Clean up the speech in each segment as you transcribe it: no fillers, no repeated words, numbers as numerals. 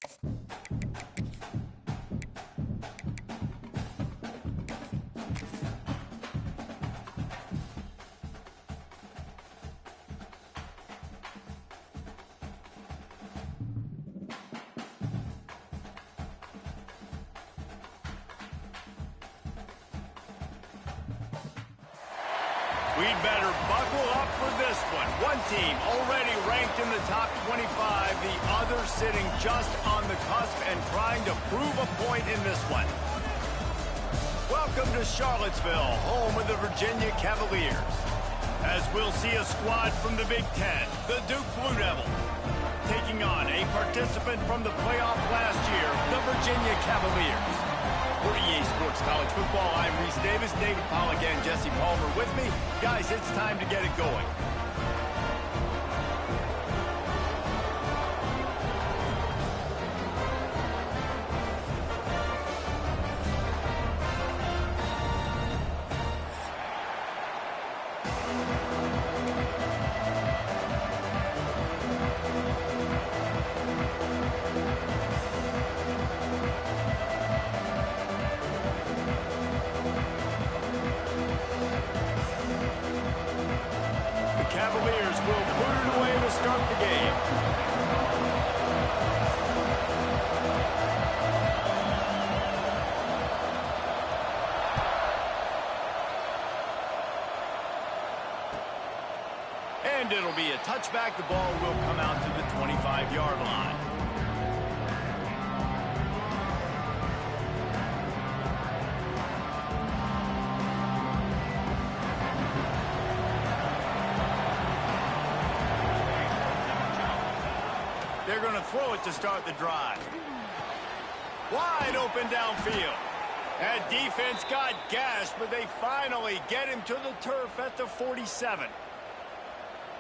We'd better buckle up for this one. One team already ranked in the top 25, the other sitting just on the cusp and trying to prove a point in this one. Welcome to Charlottesville, home of the Virginia Cavaliers. As we'll see a squad from the Big Ten, the Duke Blue Devils, taking on a participant from the playoff last year, the Virginia Cavaliers. For EA Sports College Football, I'm Reese Davis, David Pollack, and Jesse Palmer with me. Guys, it's time to get it going. Cavaliers will put it away to start the game. And it'll be a touchback. The ball will come out to the 25-yard line. They're going to throw it to start the drive. Wide open downfield. That defense got gashed, but they finally get him to the turf at the 47.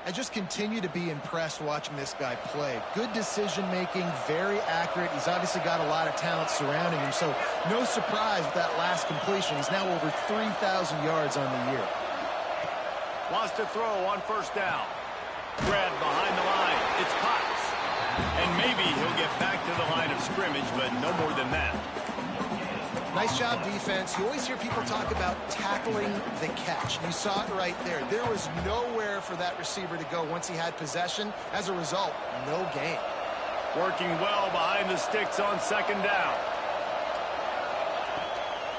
I just continue to be impressed watching this guy play. Good decision-making, very accurate. He's obviously got a lot of talent surrounding him, so no surprise with that last completion. He's now over 3,000 yards on the year. Wants to throw on first down. Grabbed behind the line. It's Potts. And maybe he'll get back to the line of scrimmage, but no more than that. Nice job, defense. You always hear people talk about tackling the catch. You saw it right there. There was nowhere for that receiver to go once he had possession. As a result, no gain. Working well behind the sticks on second down.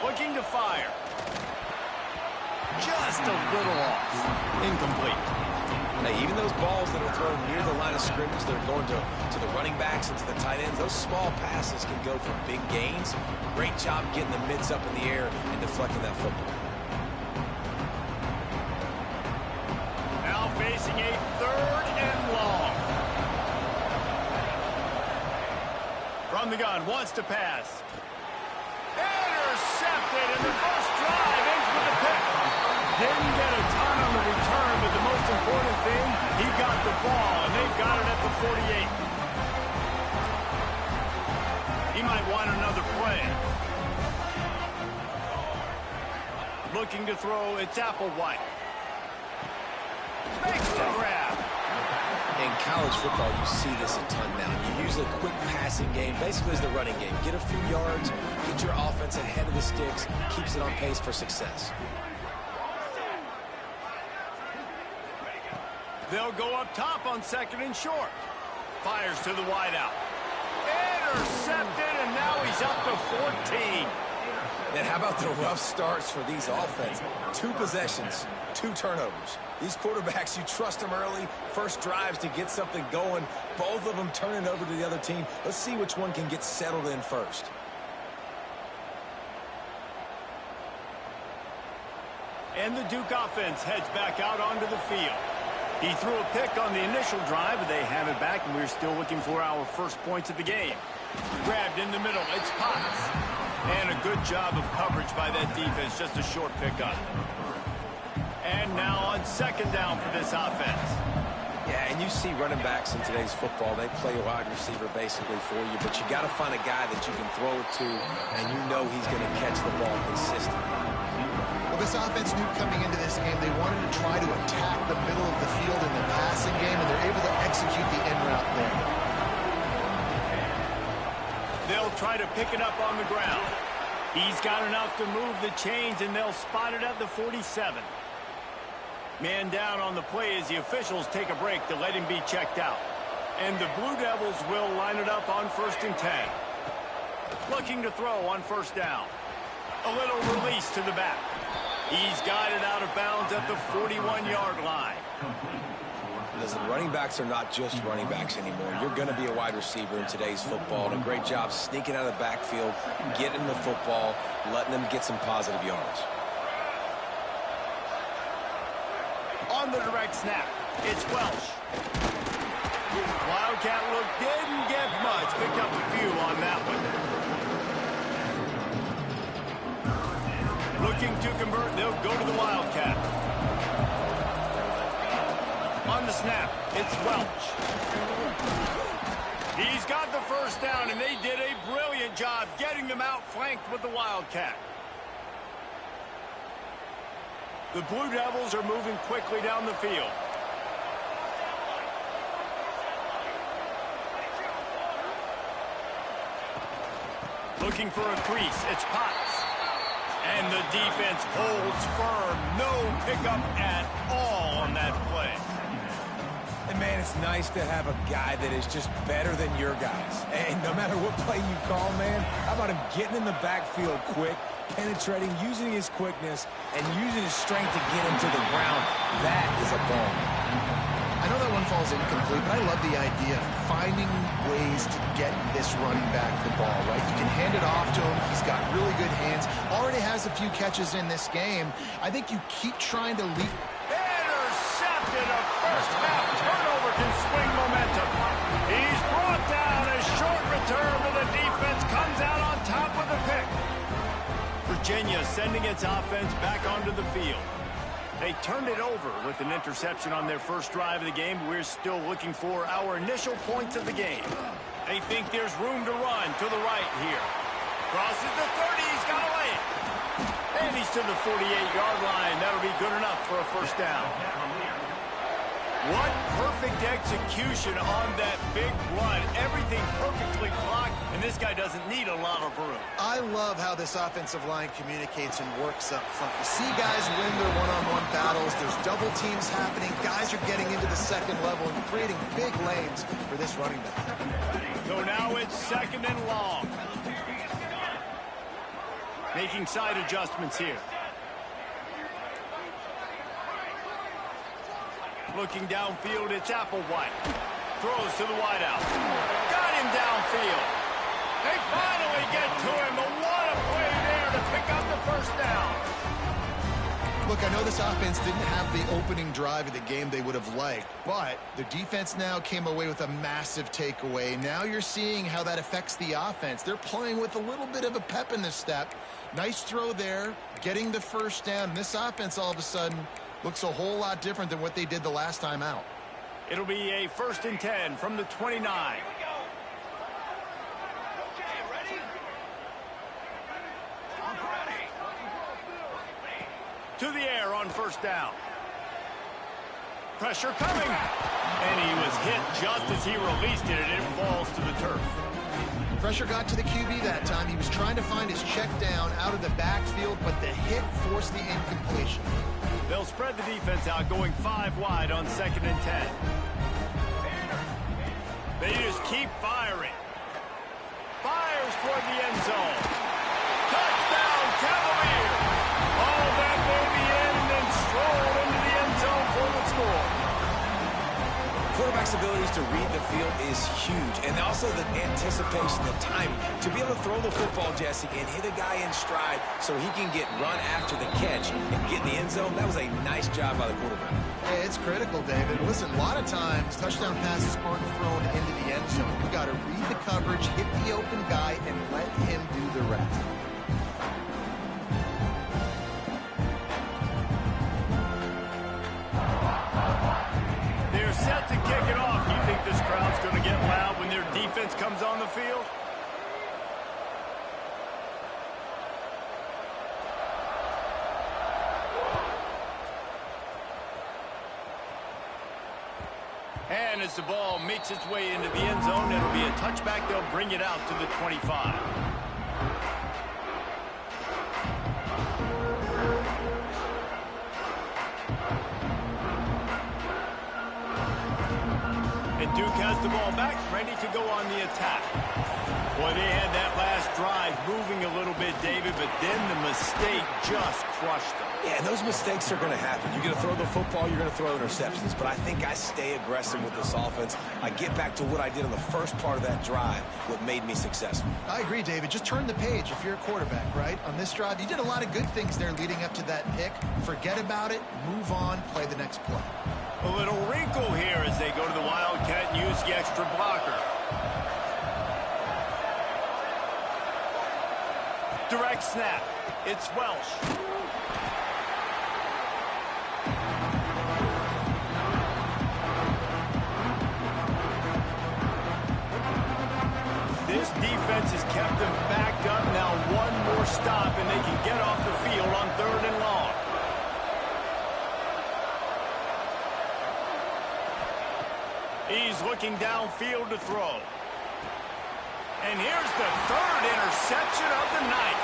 Looking to fire. Just a little off. Incomplete. Now, even those balls that are thrown near the line of scrimmage that are going to the running backs and to the tight ends, those small passes can go for big gains. Great job getting the mitts up in the air and deflecting that football. Now facing a third and long. From the gun, wants to pass. Intercepted, and the first drive ends with a pick. Didn't get a ton on the return, but the most important thing, he got the ball, and they've got it at the 48. He might want another play. Looking to throw, it's Applewhite. Makes the grab. In college football, you see this a ton now. You use a quick passing game, basically as the running game. Get a few yards, get your offense ahead of the sticks, keeps it on pace for success. They'll go up top on second and short. Fires to the wideout. Intercepted, and now he's up to 14. And how about the rough starts for these offenses? 2 possessions, 2 turnovers. These quarterbacks, you trust them early, first drives to get something going. Both of them turning over to the other team. Let's see which one can get settled in first. And the Duke offense heads back out onto the field. He threw a pick on the initial drive, but they have it back, and we're still looking for our first points of the game. Grabbed in the middle, it's Potts. And a good job of coverage by that defense, just a short pickup. And now on second down for this offense. Yeah, and you see running backs in today's football, they play a wide receiver basically for you, but you got to find a guy that you can throw it to, and you know he's going to catch the ball consistently. Well, this offense knew coming into this game they wanted to try to attack the middle of the field in the passing game, and they're able to execute the in route there. try to pick it up on the ground. He's got enough to move the chains, and they'll spot it at the 47. Man down on the play as the officials take a break to let him be checked out. And the Blue Devils will line it up on 1st and 10. Looking to throw on 1st down. A little release to the back. He's got it out of bounds at the 41-yard line. Listen, running backs are not just running backs anymore. You're going to be a wide receiver in today's football. And a great job sneaking out of the backfield, getting the football, letting them get some positive yards. On the direct snap, it's Welsh. Wildcat look didn't get much. Picked up a few on that one. Looking to convert, they'll go to the Wildcat. On the snap, it's Welch. He's got the 1st down, and they did a brilliant job getting them outflanked with the Wildcat. The Blue Devils are moving quickly down the field. Looking for a crease, it's Potts. And the defense holds firm. No pickup at all on that play. And, man, it's nice to have a guy that is just better than your guys. And no matter what play you call, man, how about him getting in the backfield quick, penetrating, using his quickness, and using his strength to get him to the ground. That is a ball. I know that one falls incomplete, but I love the idea of finding ways to get this running back the ball, right? You can hand it off to him. He's got really good hands. Already has a few catches in this game. I think you keep trying to lead. Intercepted. A first-half turnover can swing momentum. He's brought down. A short return to the defense comes out on top with a pick. Virginia sending its offense back onto the field. They turned it over with an interception on their first drive of the game. We're still looking for our initial points of the game. They think there's room to run to the right here. Crosses the 30. He's got to lay it. And he's to the 48-yard line. That'll be good enough for a 1st down. What perfect execution on that big run. Everything perfectly blocked, and this guy doesn't need a lot of room. I love how this offensive line communicates and works up front. You see guys win their one-on-one battles. There's double teams happening. Guys are getting into the 2nd level and creating big lanes for this running back. So now it's 2nd and long. Making side adjustments here. Looking downfield, it's Applewhite. Throws to the wideout. Got him downfield. They finally get to him, but what a play there to pick up the 1st down. Look, I know this offense didn't have the opening drive of the game they would have liked, but the defense now came away with a massive takeaway. Now you're seeing how that affects the offense. They're playing with a little bit of a pep in the step. Nice throw there, getting the 1st down. This offense all of a sudden looks a whole lot different than what they did the last time out. It'll be a 1st and 10 from the 29. To the air on 1st down. Pressure coming. And he was hit just as he released it, and it falls to the turf. Pressure got to the QB that time. He was trying to find his check down out of the backfield, but the hit forced the incompletion. They'll spread the defense out, going 5 wide on 2nd and 10. They just keep firing. Fires toward the end zone. Touchdown, Cavaliers! All that baby in and then strolled into the end zone for the score. Quarterback's abilities to read the field is huge, and also the anticipation, the timing. To be able to throw the football, Jesse, and hit a guy in stride so he can get run after the catch and get in the end zone, that was a nice job by the quarterback. Hey, it's critical, David. Listen, a lot of times touchdown passes aren't thrown into the end zone. You got to read the coverage, hit the open guy, and let him do the rest. They're set to kick it off. You think this crowd's going to get loud when their defense comes on the field? And as the ball makes its way into the end zone, it'll be a touchback. They'll bring it out to the 25. And Duke has the ball back, ready to go on the attack. Boy, they had that last drive moving a little bit, David, but then the mistake just crushed them. Yeah, and those mistakes are going to happen. You're going to throw the football, you're going to throw interceptions. But I think I stay aggressive with this offense. I get back to what I did in the first part of that drive, what made me successful. I agree, David. Just turn the page if you're a quarterback, right? On this drive, you did a lot of good things there leading up to that pick. Forget about it, move on, play the next play. A little wrinkle here as they go to the Wildcat and use the extra blocker. Direct snap. It's Welsh. This defense has kept them backed up. Now one more stop and they can get off the field on 3rd and long. He's looking downfield to throw. And here's the 3rd interception of the night.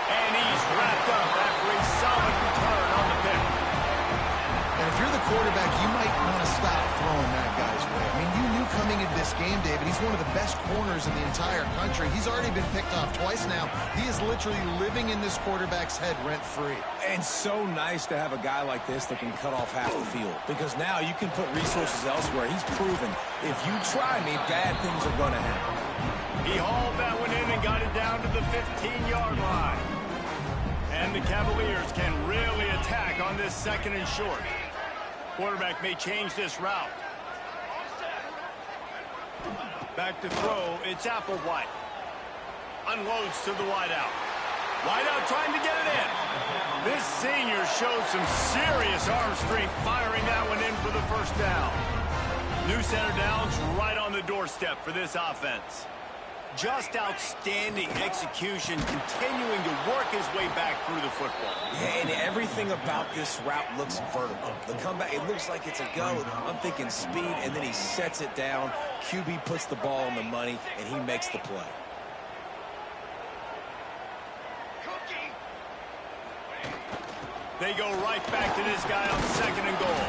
And he's wrapped up after a solid return on the pick. And if you're the quarterback, you might want to stop throwing that guy's way. I mean, you knew coming into this game, David, he's one of the best corners in the entire country. He's already been picked off twice now. He is literally living in this quarterback's head rent-free. And so nice to have a guy like this that can cut off half the field. Because now you can put resources elsewhere. He's proven, if you try me, bad things are going to happen. He hauled that one in and got it down to the 15-yard line. And the Cavaliers can really attack on this 2nd and short. Quarterback may change this route. Back to throw. It's Applewhite. Unloads to the wideout. Wideout trying to get it in. This senior showed some serious arm strength firing that one in for the 1st down. New center downs right on the doorstep for this offense. Just outstanding execution, continuing to work his way back through the football. Yeah, and everything about this route looks vertical. The comeback, it looks like it's a go. I'm thinking speed, and then he sets it down. QB puts the ball on the money, and he makes the play. They go right back to this guy on 2nd and goal.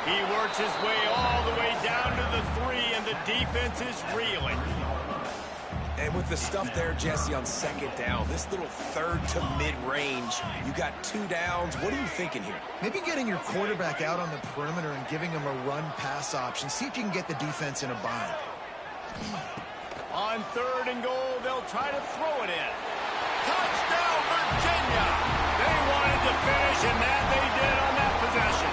He works his way all the way down to the 3, and the defense is reeling. And with the stuff there, Jesse, on 2nd down, this little 3rd to mid-range, you got 2 downs. What are you thinking here? Maybe getting your quarterback out on the perimeter and giving him a run-pass option. See if you can get the defense in a bind. On 3rd and goal, they'll try to throw it in. Touchdown, Virginia! They wanted to finish, and that they did on that possession.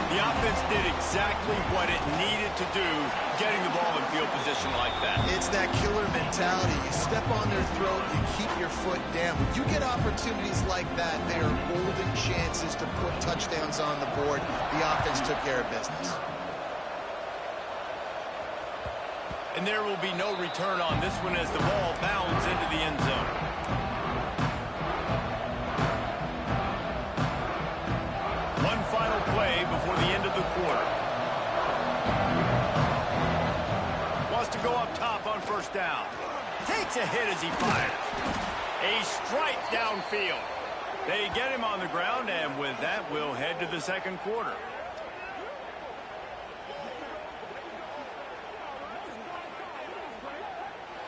The offense did exactly what it needed to do, getting the ball in field position like that. It's that killer mentality. You step on their throat, you keep your foot down. When you get opportunities like that, they are golden chances to put touchdowns on the board. The offense took care of business. And there will be no return on this one as the ball bounds into the end zone. One final play before the end of the quarter. Wants to go up top on 1st down. Takes a hit as he fires. A strike downfield. They get him on the ground, and with that, we'll head to the 2nd quarter.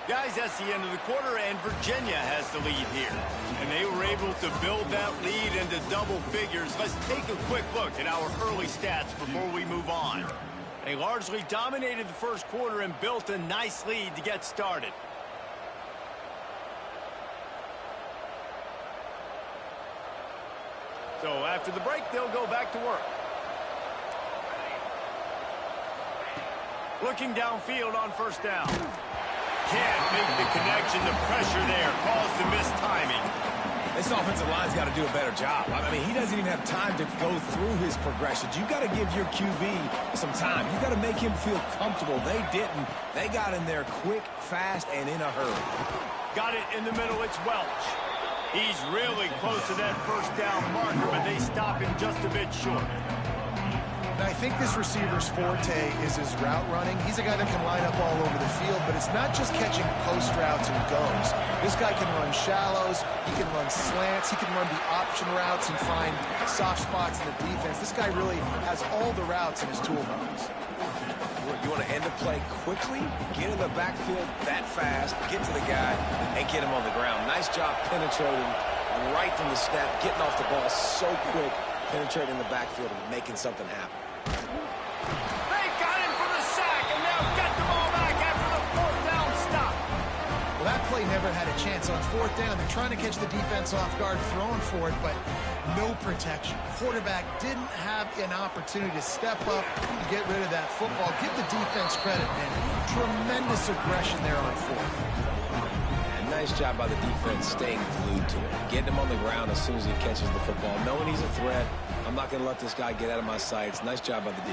Guys, that's the end of the quarter, and Virginia has the lead here. And they were able to build that lead into double figures. Let's take a quick look at our early stats before we move on. They largely dominated the 1st quarter and built a nice lead to get started. So after the break, they'll go back to work. Looking downfield on 1st down. Can't make the connection. The pressure there caused the missed timing. This offensive line's got to do a better job. I mean, he doesn't even have time to go through his progressions. You've got to give your QB some time. You've got to make him feel comfortable. They didn't. They got in there quick, fast, and in a hurry. Got it in the middle. It's Welch. He's really close to that 1st down marker, but they stop him just a bit short. And I think this receiver's forte is his route running. He's a guy that can line up all over the field, but it's not just catching post routes and goes. This guy can run shallows, he can run slants, he can run the option routes and find soft spots in the defense. This guy really has all the routes in his toolbox. You want to end the play quickly, get in the backfield that fast, get to the guy, and get him on the ground. Nice job penetrating right from the snap, getting off the ball so quick, penetrating the backfield and making something happen. They got him for the sack, and now get the ball back after the fourth down stop. Well, that play never had a chance. On fourth down, they're trying to catch the defense off guard, throwing for it, but no protection. Quarterback didn't have an opportunity to step up and get rid of that football. Give the defense credit, man. Tremendous aggression there on fourth. And nice job by the defense staying glued to him, getting him on the ground as soon as he catches the football, knowing he's a threat. I'm not going to let this guy get out of my sights. Nice job by the D.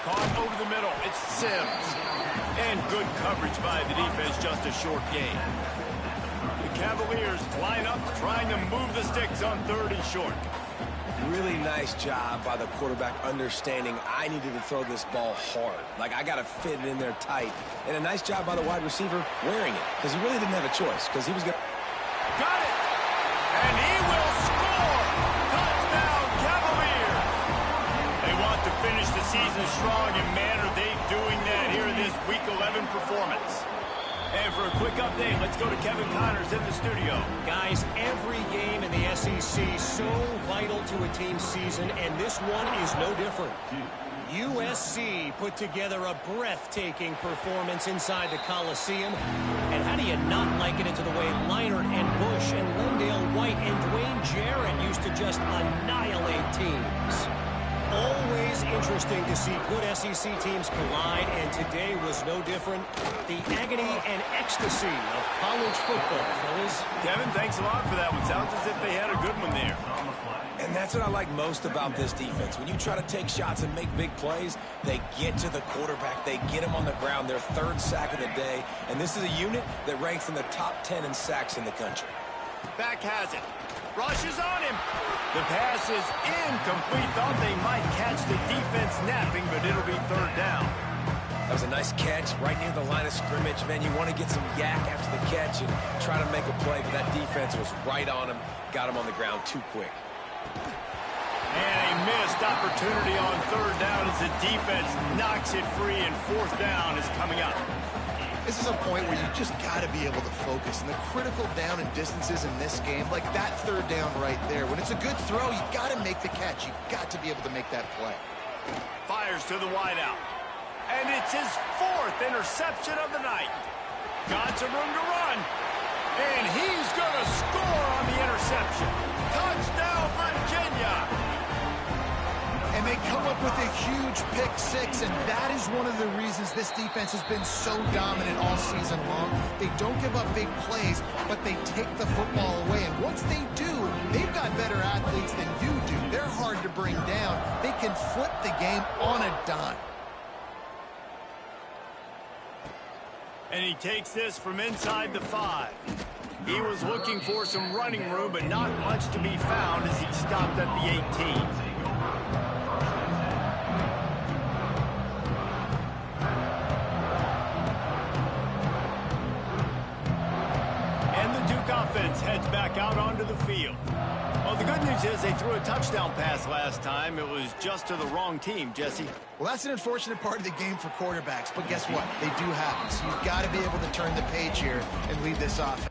Caught over the middle. It's Sims. And good coverage by the defense, just a short gain. The Cavaliers line up, trying to move the sticks on 3rd and short. Really nice job by the quarterback understanding I needed to throw this ball hard. Like, I got to fit it in there tight. And a nice job by the wide receiver wearing it, because he really didn't have a choice, because he was going to... Got it! And he will score! Touchdown, Cavaliers! They want to finish the season strong, and man, are they doing that here in this Week 11 performance. And for a quick update, let's go to Kevin Connors in the studio. Guys, every game in the SEC so vital to a team's season, and this one is no different. USC put together a breathtaking performance inside the Coliseum. And how do you not liken it to the way Leinart and Bush and Lendale White and Dwayne Jarrett used to just annihilate teams? Always interesting to see good SEC teams collide, and today was no different. The agony and ecstasy of college football, fellas. Kevin, thanks a lot for that one. Sounds as if they had a good one there. And that's what I like most about this defense. When you try to take shots and make big plays, they get to the quarterback. They get him on the ground, their 3rd sack of the day. And this is a unit that ranks in the top 10 in sacks in the country. Back has it. Rushes on him. The pass is incomplete. Thought they might catch the defense napping, but it'll be 3rd down. That was a nice catch right near the line of scrimmage. Man, you want to get some yak after the catch and try to make a play, but that defense was right on him. Got him on the ground too quick. And a missed opportunity on 3rd down as the defense knocks it free, and 4th down is coming up. This is a point where you just got to be able to focus. And the critical down and distances in this game, like that 3rd down right there, when it's a good throw, you got to make the catch. You got to be able to make that play. Fires to the wideout. And it's his 4th interception of the night. Got some room to run. And he's going to score on the interception. Touchdown, Virginia! And they come up with a huge pick 6, and that is one of the reasons this defense has been so dominant all season long. They don't give up big plays, but they take the football away. And once they do, they've got better athletes than you do. They're hard to bring down. They can flip the game on a dime. And he takes this from inside the 5. He was looking for some running room, but not much to be found as he stopped at the 18. Offense heads back out onto the field. Well, the good news is they threw a touchdown pass last time. It was just to the wrong team, Jesse. Well, that's an unfortunate part of the game for quarterbacks, but guess what? They do happen. So you've got to be able to turn the page here and lead this offense.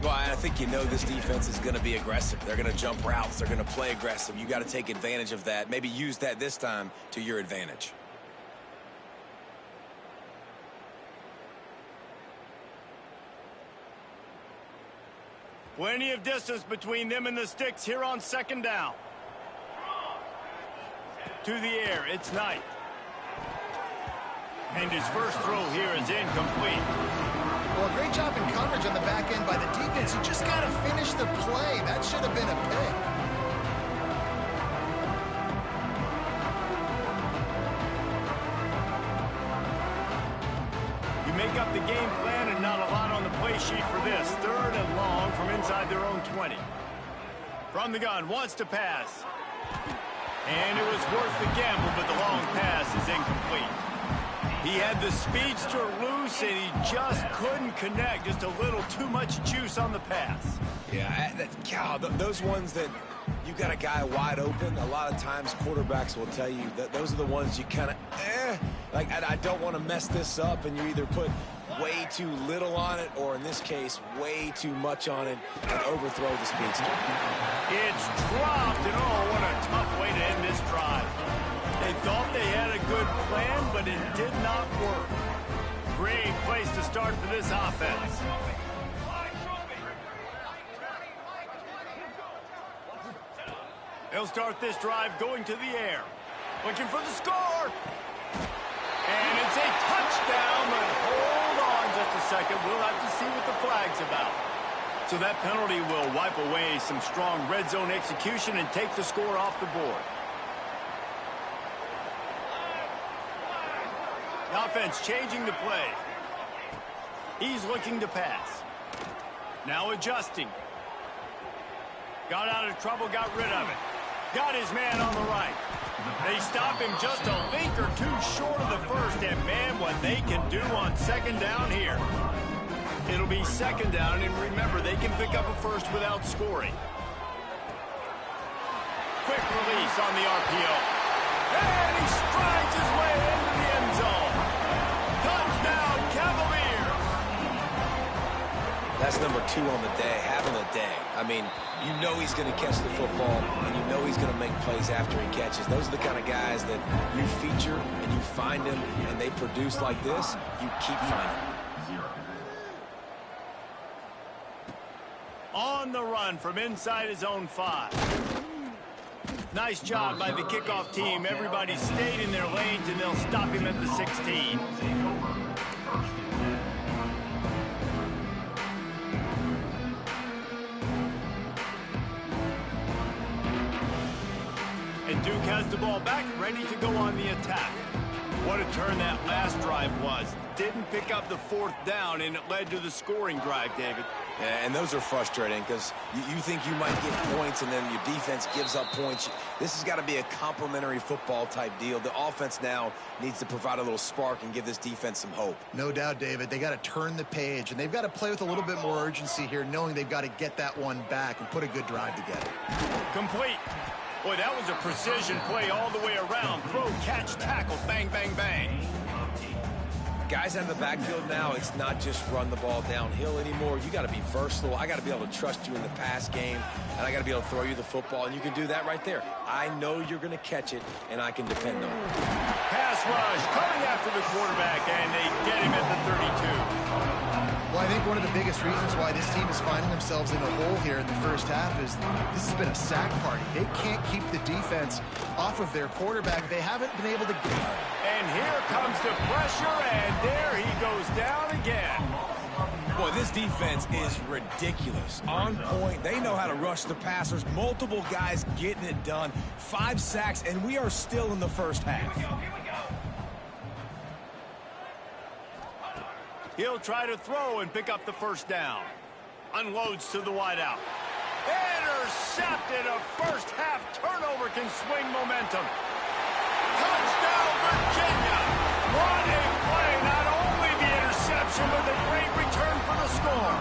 Well, I think you know this defense is going to be aggressive. They're going to jump routes. They're going to play aggressive. You got to take advantage of that. Maybe use that this time to your advantage. Plenty of distance between them and the sticks here on 2nd down. To the air, it's Knight. And his first throw here is incomplete. Well, great job in coverage on the back end by the defense. You just got to finish the play. That should have been a pick. You make up the game plan and not a lot on the play sheet for this. 3rd and long from inside their own 20. From the gun, wants to pass. And it was worth the gamble, but the long pass is incomplete. He had the speedster loose, and he just couldn't connect. Just a little too much juice on the pass. Yeah, those ones that you got a guy wide open, a lot of times quarterbacks will tell you that those are the ones you kind of, like, I don't want to mess this up, and you either put way too little on it, or in this case, way too much on it, and overthrow the speedster. It's dropped, and oh, what a tough way to end this drive. They thought they had a good plan, but it did not work. Great place to start for this offense. They'll start this drive going to the air. Looking for the score. And it's a touchdown, but hold on just a second. We'll have to see what the flag's about. So that penalty will wipe away some strong red zone execution and take the score off the board. The offense changing the play. He's looking to pass. Now adjusting. Got out of trouble, got rid of it. Got his man on the right. They stop him just a link or two short of the first, and man, what they can do on 2nd down here. It'll be 2nd down, and remember, they can pick up a first without scoring. Quick release on the RPO. And he strides his way into the end zone. Touchdown, Cavaliers! That's number 2 on the day, having a day. I mean, you know he's going to catch the football, and you know he's going to make plays after he catches. Those are the kind of guys that you feature and you find them, and they produce like this, you keep finding them. On the run from inside his own 5. Nice job by the kickoff team. Everybody stayed in their lanes, and they'll stop him at the 16. And Duke has the ball back, ready to go on the attack. What a turn that last drive was. Didn't pick up the 4th down, and it led to the scoring drive, David. Yeah, and those are frustrating because you think you might get points, and then your defense gives up points. This has got to be a complementary football type deal. The offense now needs to provide a little spark and give this defense some hope. No doubt, David. They got to turn the page, and they've got to play with a little bit more urgency here, knowing they've got to get that one back and put a good drive together. Complete. Boy, that was a precision play all the way around. Throw, catch, tackle, bang, bang, bang. Guys out of the backfield now, it's not just run the ball downhill anymore. You got to be versatile. I got to be able to trust you in the pass game, and I got to be able to throw you the football, and you can do that right there. I know you're going to catch it, and I can depend on it. Pass rush coming after the quarterback, and they get him at the 32. Well, I think one of the biggest reasons why this team is finding themselves in a hole here in the first half is this has been a sack party. They can't keep the defense off of their quarterback. They haven't been able to get it. And here comes the pressure, and there he goes down again. Boy, this defense is ridiculous. On point. They know how to rush the passers. Multiple guys getting it done. 5 sacks, and we are still in the first half. He'll try to throw and pick up the 1st down. Unloads to the wideout. Intercepted. A first half turnover can swing momentum. Touchdown, Virginia. What a play. Not only the interception, but the great return for the score.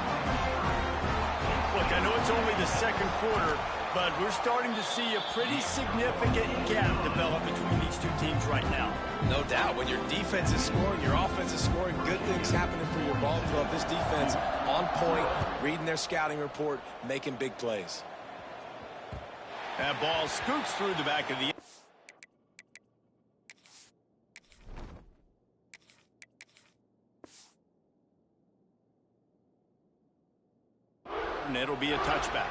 Look, I know it's only the 2nd quarter, but we're starting to see a pretty significant gap develop between these two teams right now. No doubt. When your defense is scoring, your offense is scoring, good things happening for your ball club. This defense on point, reading their scouting report, making big plays. That ball scoots through the back of the... And it'll be a touchback.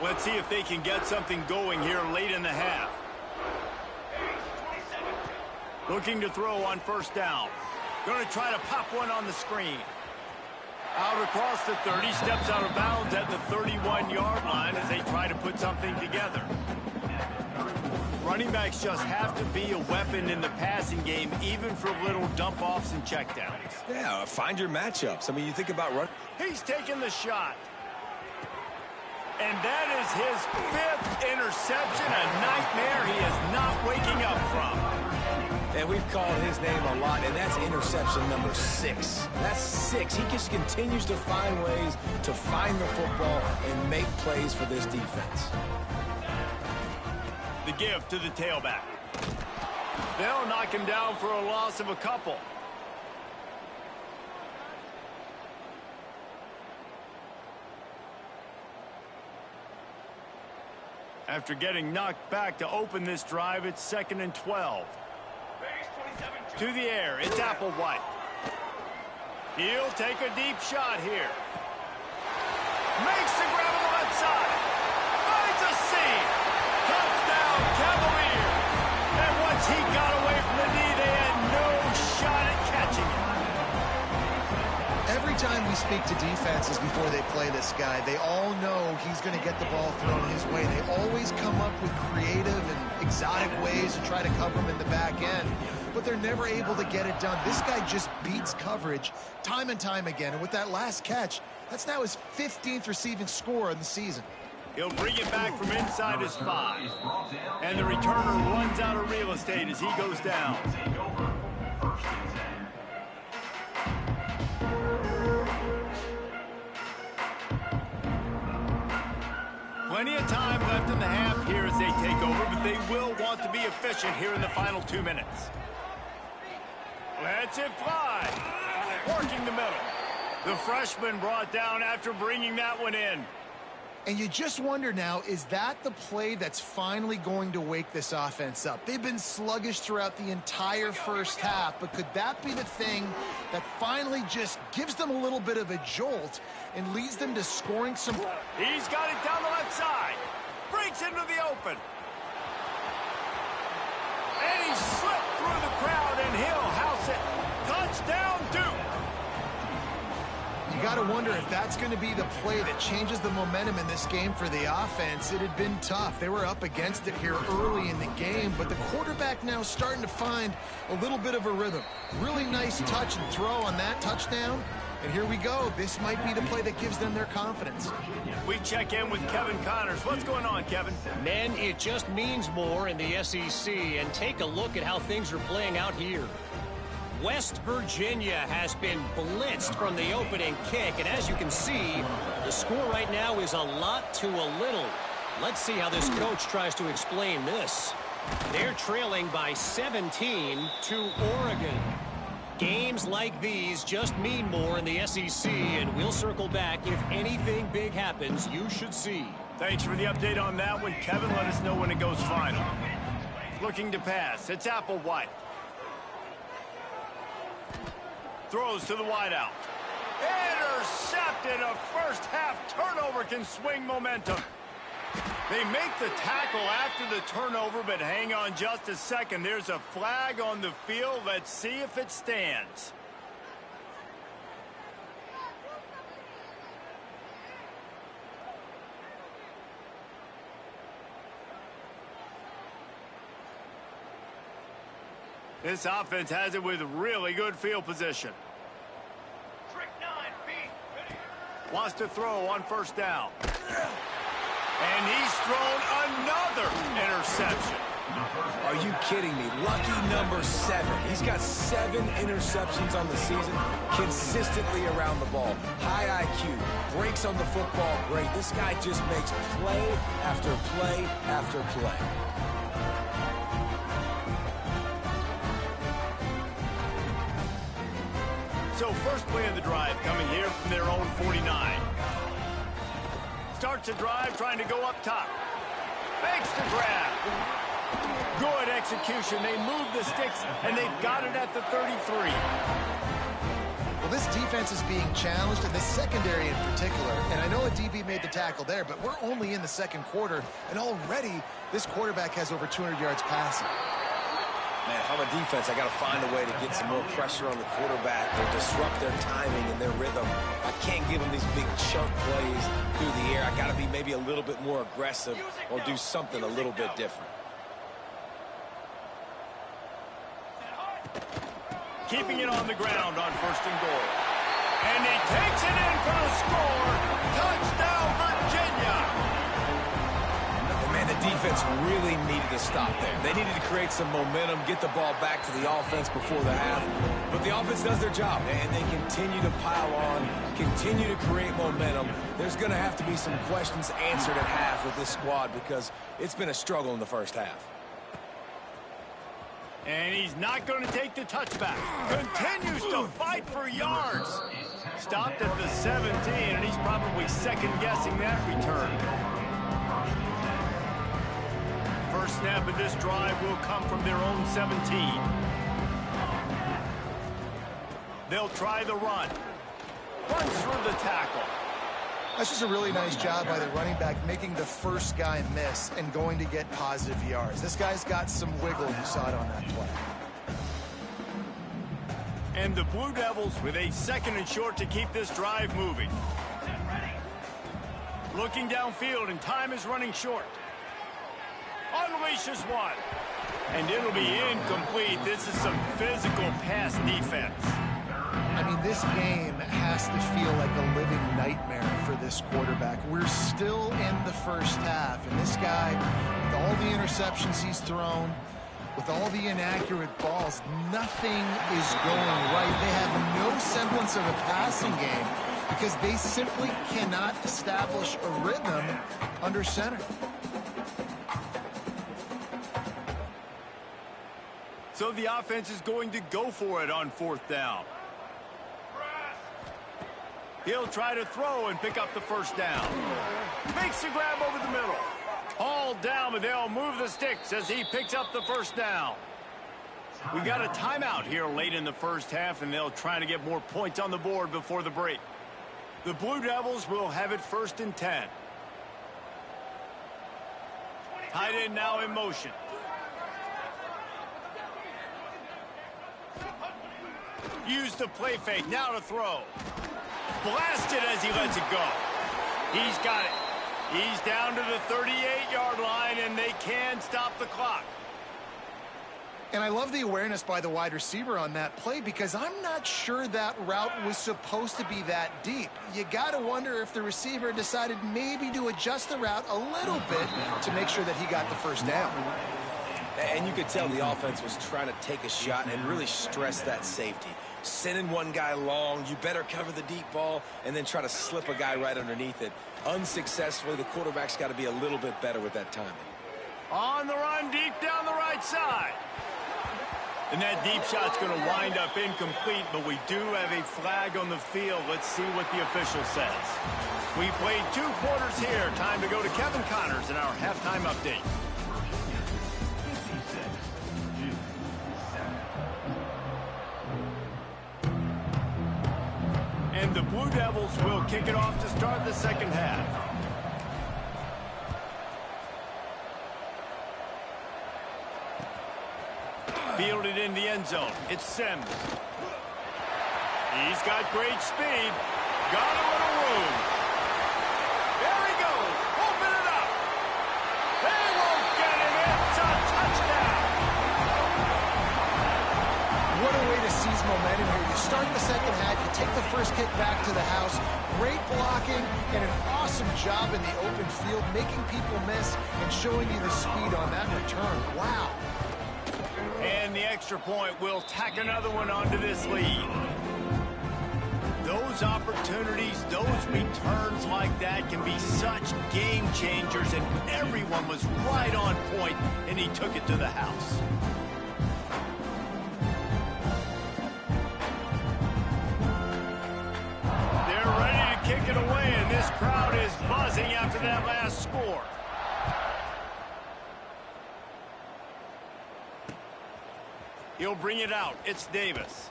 Let's see if they can get something going here late in the half. Looking to throw on first down. Going to try to pop one on the screen. Out across the 30, steps out of bounds at the 31-yard line as they try to put something together. Running backs just have to be a weapon in the passing game, even for little dump-offs and checkdowns. Yeah, find your matchups. I mean, you think about run. He's taking the shot. And that is his 5th interception, a nightmare he is not waking up from. And we've called his name a lot, and that's interception number 6. That's 6. He just continues to find ways to find the football and make plays for this defense. The give to the tailback. They'll knock him down for a loss of a couple. After getting knocked back to open this drive, it's 2nd and 12. To the air, it's Applewhite. He'll take a deep shot here. Makes the grab on the left side. Finds a seam. Touchdown, Cavalier. And once he got away from the knee, they had no shot at catching him. Every time we speak to defenses before they play this guy, they all know he's going to get the ball thrown his way. They always come up with creative and exotic ways to try to cover him in the back end, but they're never able to get it done. This guy just beats coverage time and time again, and with that last catch, that's now his 15th receiving score in the season. He'll bring it back from inside his 5. And the returner runs out of real estate as he goes down. Plenty of time left in the half here as they take over, but they will want to be efficient here in the final 2 minutes. Lets it fly. Working the middle. The freshman brought down after bringing that one in. And you just wonder now, is that the play that's finally going to wake this offense up? They've been sluggish throughout the entire first half, but could that be the thing that finally just gives them a little bit of a jolt and leads them to scoring some? He's got it down the left side. Breaks into the open. And he slipped through the crowd, and he'll house it. Touchdown, Duke. You got to wonder if that's going to be the play that changes the momentum in this game for the offense. It had been tough. They were up against it here early in the game, but the quarterback now starting to find a little bit of a rhythm. Really nice touch and throw on that touchdown. And here we go. This might be the play that gives them their confidence. We check in with Kevin Connors. What's going on, Kevin? Men, it just means more in the SEC, and take a look at how things are playing out here. West Virginia has been blitzed from the opening kick, and as you can see, the score right now is a lot to a little. Let's see how this coach tries to explain this. They're trailing by 17 to Oregon. Games like these just mean more in the SEC, and we'll circle back if anything big happens you should see. Thanks for the update on that one, Kevin. Let us know when it goes final. Looking to pass. It's Applewhite. Throws to the wideout. Intercepted. A first-half turnover can swing momentum. They make the tackle after the turnover, but hang on just a second. There's a flag on the field. Let's see if it stands. This offense has it with really good field position. Wants to throw on first down. And he's thrown another interception. Are you kidding me? Lucky number 7. He's got 7 interceptions on the season, consistently around the ball. High IQ, breaks on the football great. This guy just makes play after play after play. So first play of the drive coming here from their own 49. Starts a drive trying to go up top. Makes the grab. Good execution. They move the sticks, and they've got it at the 33. Well, this defense is being challenged, and this secondary in particular. And I know a DB made the tackle there, but we're only in the second quarter, and already this quarterback has over 200 yards passing. Man, if I'm a defense, I got to find a way to get some more pressure on the quarterback or disrupt their timing and their rhythm. I can't give them these big chunk plays through the air. I got to be maybe a little bit more aggressive or do something a little bit different. Keeping it on the ground on 1st and goal. And he takes it in for the score. Touchdown, Virginia. Man, the defense really needed to stop there. They needed to create some momentum, get the ball back to the offense before the half. But the offense does their job, and they continue to pile on, continue to create momentum. There's going to have to be some questions answered at half with this squad because it's been a struggle in the first half. And he's not going to take the touchback. Continues to fight for yards. Stopped at the 17, and he's probably second-guessing that return. First snap of this drive will come from their own 17. They'll try the run. Runs through the tackle. That's just a really nice job by the running back making the first guy miss and going to get positive yards. This guy's got some wiggle. You saw it on that play. And the Blue Devils with a 2nd and short to keep this drive moving. Looking downfield, and time is running short. Unleashes one. And it'll be incomplete. This is some physical pass defense. I mean, this game has to feel like a living nightmare for this quarterback. We're still in the first half, and this guy, with all the interceptions he's thrown, with all the inaccurate balls, nothing is going right. They have no semblance of a passing game because they simply cannot establish a rhythm under center. So the offense is going to go for it on 4th down. He'll try to throw and pick up the first down. Makes the grab over the middle. Hauled down, but they'll move the sticks as he picks up the first down. We got a timeout here late in the first half, and they'll try to get more points on the board before the break. The Blue Devils will have it 1st and 10. Tight end now in motion. Use the play fake, now to throw. Blasted as he lets it go. He's got it. He's down to the 38-yard line, and they can stop the clock. And I love the awareness by the wide receiver on that play because I'm not sure that route was supposed to be that deep. You got to wonder if the receiver decided maybe to adjust the route a little bit to make sure that he got the first down. And you could tell the offense was trying to take a shot and really stress that safety. Sending one guy long, you better cover the deep ball, and then try to slip a guy right underneath it. Unsuccessfully, the quarterback's got to be a little bit better with that timing. On the run, deep down the right side. And that deep shot's going to wind up incomplete, but we do have a flag on the field. Let's see what the official says. We played 2 quarters here. Time to go to Kevin Connors in our halftime update. And the Blue Devils will kick it off to start the second half. Fielded in the end zone. It's Sims. He's got great speed. Got a little room. There he goes. Open it up. They won't get him. It's a touchdown. What a way to seize momentum here. You start the second half, you take the first kick back to the house. Great blocking and an awesome job in the open field, making people miss and showing you the speed on that return. Wow. And the extra point will tack another one onto this lead. Those opportunities, those returns like that can be such game changers, and everyone was right on point, and he took it to the house. They're ready to kick it away, and this crowd is buzzing after that last score. He'll bring it out. It's Davis.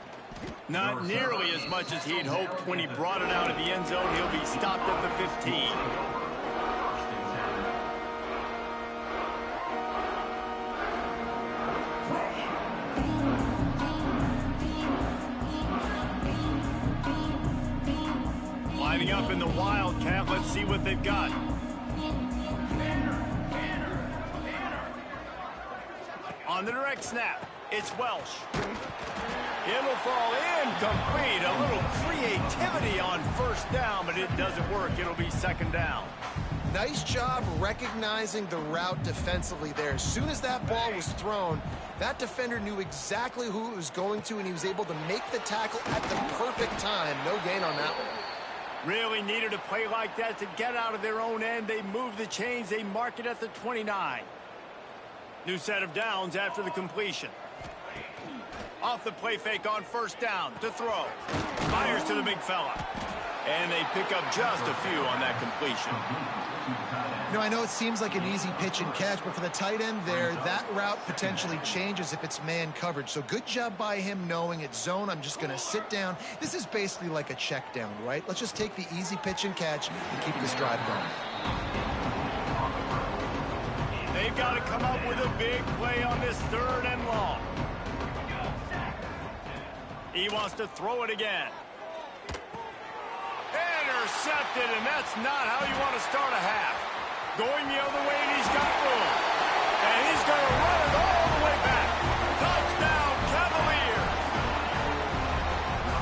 Not nearly as much as he'd hoped when he brought it out of the end zone. He'll be stopped at the 15. in the Wildcat. Let's see what they've got. On the direct snap, it's Welsh. It'll fall incomplete. A little creativity on first down, but it doesn't work. It'll be second down. Nice job recognizing the route defensively there. As soon as that ball was thrown, that defender knew exactly who it was going to, and he was able to make the tackle at the perfect time. No gain on that one. Really needed a play like that to get out of their own end. They move the chains. They mark it at the 29. New set of downs after the completion. Off the play fake on first down to throw. Fires to the big fella. And they pick up just a few on that completion. You know, I know it seems like an easy pitch and catch, but for the tight end there, that route potentially changes if it's man coverage. So good job by him knowing it's zone. I'm just going to sit down. This is basically like a check down, right? Let's just take the easy pitch and catch and keep this drive going. They've got to come up with a big play on this third and long. He wants to throw it again. Intercepted, and that's not how you want to start a half. Going the other way, and he's got room. And he's going to run it all the way back. Touchdown, Cavalier.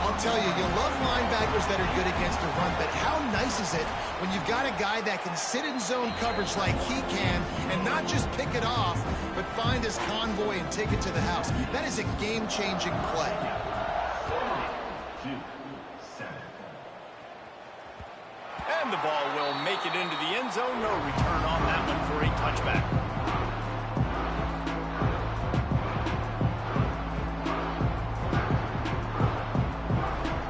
I'll tell you, you love linebackers that are good against the run, but how nice is it when you've got a guy that can sit in zone coverage like he can and not just pick it off, but find his convoy and take it to the house. That is a game-changing play. And the ball will make it into the end zone. No return on that one for a touchback.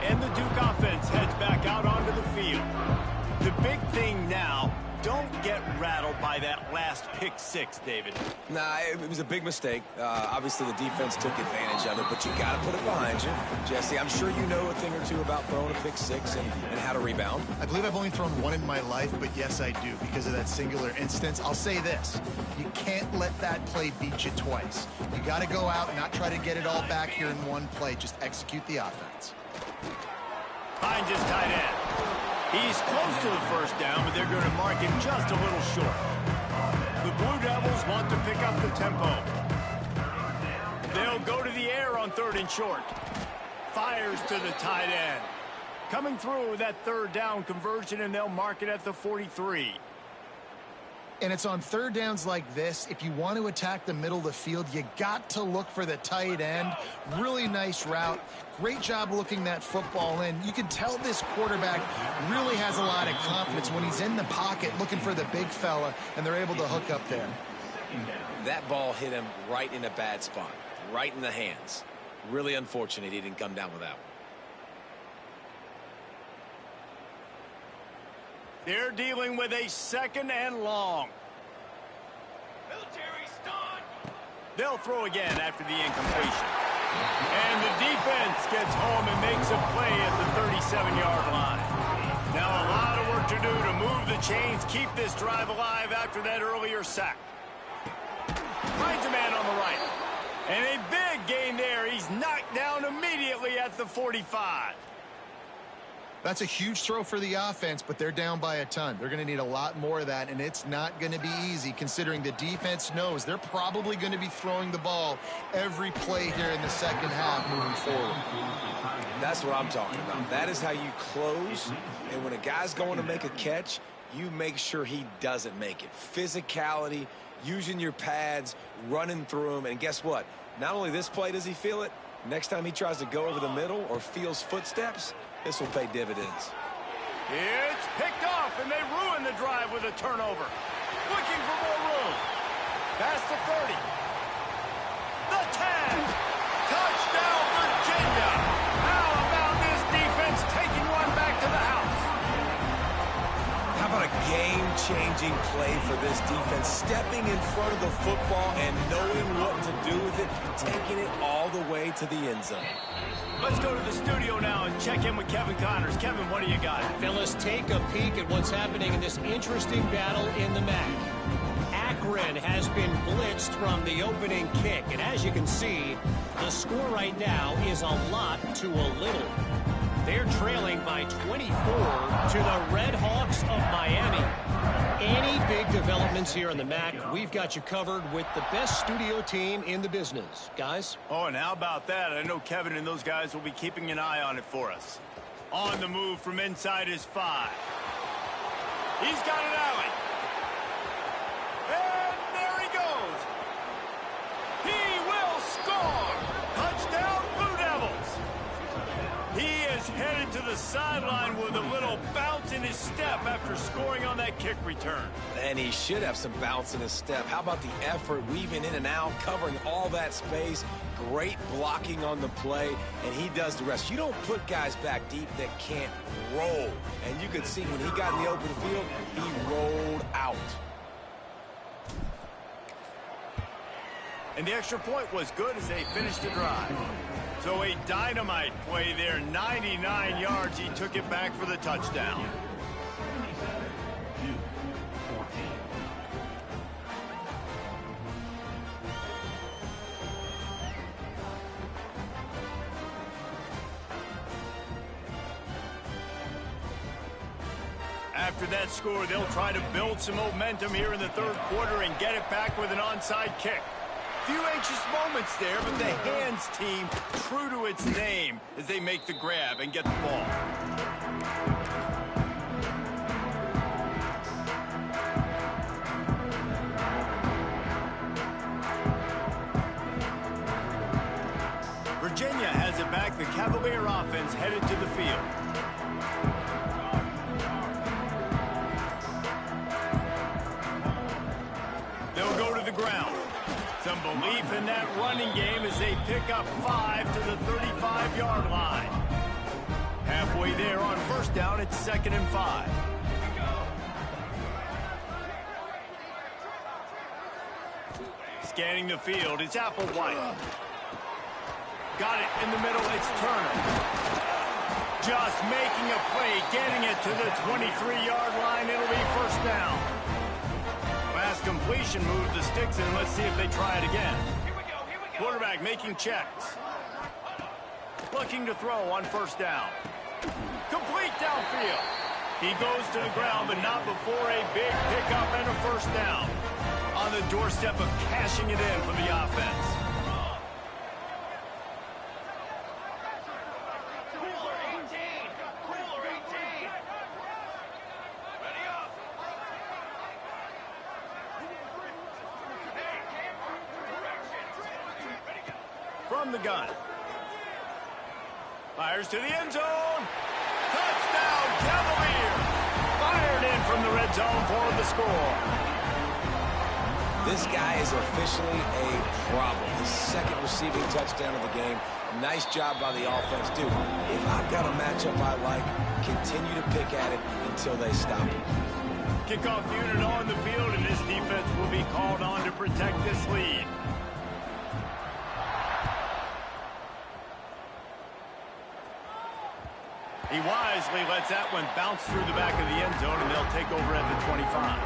And the Duke offense heads back out onto the field. The big thing now, don't get rattled by that last pick six, David. Nah, it was a big mistake. Obviously, the defense took advantage of it, but you got to put it behind you. Jesse, I'm sure you know a thing or two about throwing a pick six and how to rebound. I believe I've only thrown one in my life, but yes, I do because of that singular instance. I'll say this. You can't let that play beat you twice. You got to go out and not try to get it all back here in one play. Just execute the offense. Finds his tight end. He's close to the first down, but they're going to mark him just a little short. The Blue Devils want to pick up the tempo. They'll go to the air on third and short. Fires to the tight end. Coming through with that third down conversion, and they'll mark it at the 43. And it's on third downs like this. If you want to attack the middle of the field, you got to look for the tight end. Really nice route. Great job looking that football in. You can tell this quarterback really has a lot of confidence when he's in the pocket looking for the big fella, and they're able to hook up there. That ball hit him right in a bad spot, right in the hands. Really unfortunate he didn't come down with that one. They're dealing with a second and long. They'll throw again after the incompletion. And the defense gets home and makes a play at the 37-yard line. Now a lot of work to do to move the chains, keep this drive alive after that earlier sack. Finds a man on the right. And a big gain there. He's knocked down immediately at the 45. That's a huge throw for the offense, but they're down by a ton. They're going to need a lot more of that, and it's not going to be easy considering the defense knows they're probably going to be throwing the ball every play here in the second half moving forward. That's what I'm talking about. That is how you close, and when a guy's going to make a catch, you make sure he doesn't make it. Physicality, using your pads, running through him, and guess what? Not only this play does he feel it, next time he tries to go over the middle or feels footsteps, this will pay dividends. It's picked off, and they ruin the drive with a turnover. Looking for more room. Past the 30. The 10. Touchdown, Virginia. How about this defense taking one back to the house? How about a game-changing play for this defense? Stepping in front of the football and knowing what to do with it, taking it all the way to the end zone. Let's go to the studio now and check in with Kevin Connors. Kevin, what do you got? Fellas, take a peek at what's happening in this interesting battle in the MAC. Akron has been blitzed from the opening kick, and as you can see, the score right now is a lot to a little. They're trailing by 24 to the Red Hawks of Miami. Any big developments here in the MAC, we've got you covered with the best studio team in the business. Guys? Oh, and how about that? I know Kevin and those guys will be keeping an eye on it for us. On the move from inside his 5. He's got it alley. And there he goes. He will score. Touchdown, Blue Devils. He is headed to the sideline with a little bounce in his step after scoring on that kick return. And he should have some bounce in his step. How about the effort, weaving in and out, covering all that space, great blocking on the play, and he does the rest. You don't put guys back deep that can't roll. And you could see when he got in the open field, he rolled out. And the extra point was good as they finished the drive. So a dynamite play there, 99 yards. He took it back for the touchdown. After that score, they'll try to build some momentum here in the third quarter and get it back with an onside kick. Few anxious moments there, but the hands team true to its name as they make the grab and get the ball. Virginia has it back. The Cavalier offense headed to the field. They'll go to the ground. Some belief in that running game as they pick up 5 to the 35-yard line. Halfway there on first down, it's 2nd and 5. Scanning the field, it's Applewhite. Got it in the middle, it's Turner. Just making a play, getting it to the 23-yard line. It'll be first down. Last completion moved the sticks in. Let's see if they try it again. Quarterback making checks. Looking to throw on first down. Complete downfield. He goes to the ground, but not before a big pickup and a first down. On the doorstep of cashing it in for the offense. From the gun. Fires to the end zone. Touchdown, Cavalier. Fired in from the red zone for the score. This guy is officially a problem. His 2nd receiving touchdown of the game. Nice job by the offense. Dude, if I've got a matchup I like, continue to pick at it until they stop it. Kickoff unit on the field, and this defense will be called on to protect this lead. He wisely lets that one bounce through the back of the end zone, and they'll take over at the 25.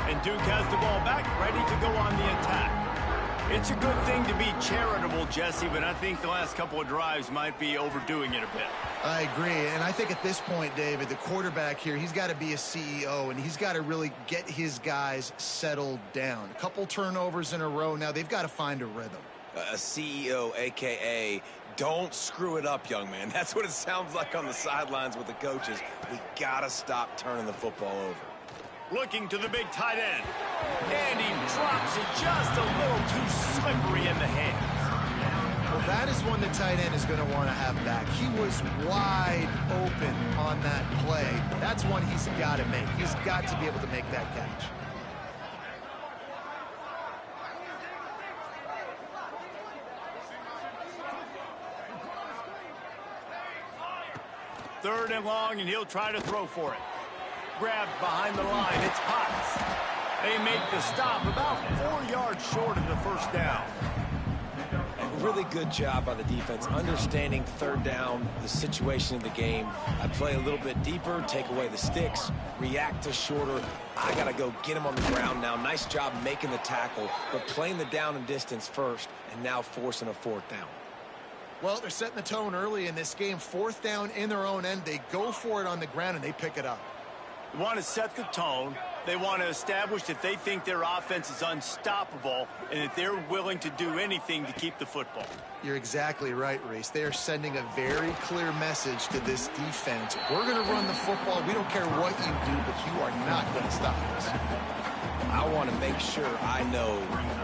And Duke has the ball back, ready to go on the attack. It's a good thing to be charitable, Jesse, but I think the last couple of drives might be overdoing it a bit. I agree, and I think at this point, David, the quarterback here, he's got to be a CEO, and he's got to really get his guys settled down. A couple turnovers in a row. Now they've got to find a rhythm. A CEO, a.k.a. don't screw it up, young man. That's what it sounds like on the sidelines with the coaches. We got to stop turning the football over. Looking to the big tight end. And he drops it just a little too slippery in the hands. Well, that is one the tight end is going to want to have back. He was wide open on that play. That's one he's got to make. He's got to be able to make that catch. Third and long, and he'll try to throw for it. Grabbed behind the line. It's Potts. They make the stop about 4 yards short of the first down. A really good job by the defense, understanding third down, the situation of the game. I play a little bit deeper, take away the sticks, react to shorter. I got to go get him on the ground now. Nice job making the tackle, but playing the down and distance first, and now forcing a 4th down. Well, they're setting the tone early in this game. 4th down in their own end. They go for it on the ground, and they pick it up. They want to set the tone. They want to establish that they think their offense is unstoppable and that they're willing to do anything to keep the football. You're exactly right, Reese. They are sending a very clear message to this defense. We're going to run the football. We don't care what you do, but you are not going to stop us. I want to make sure I know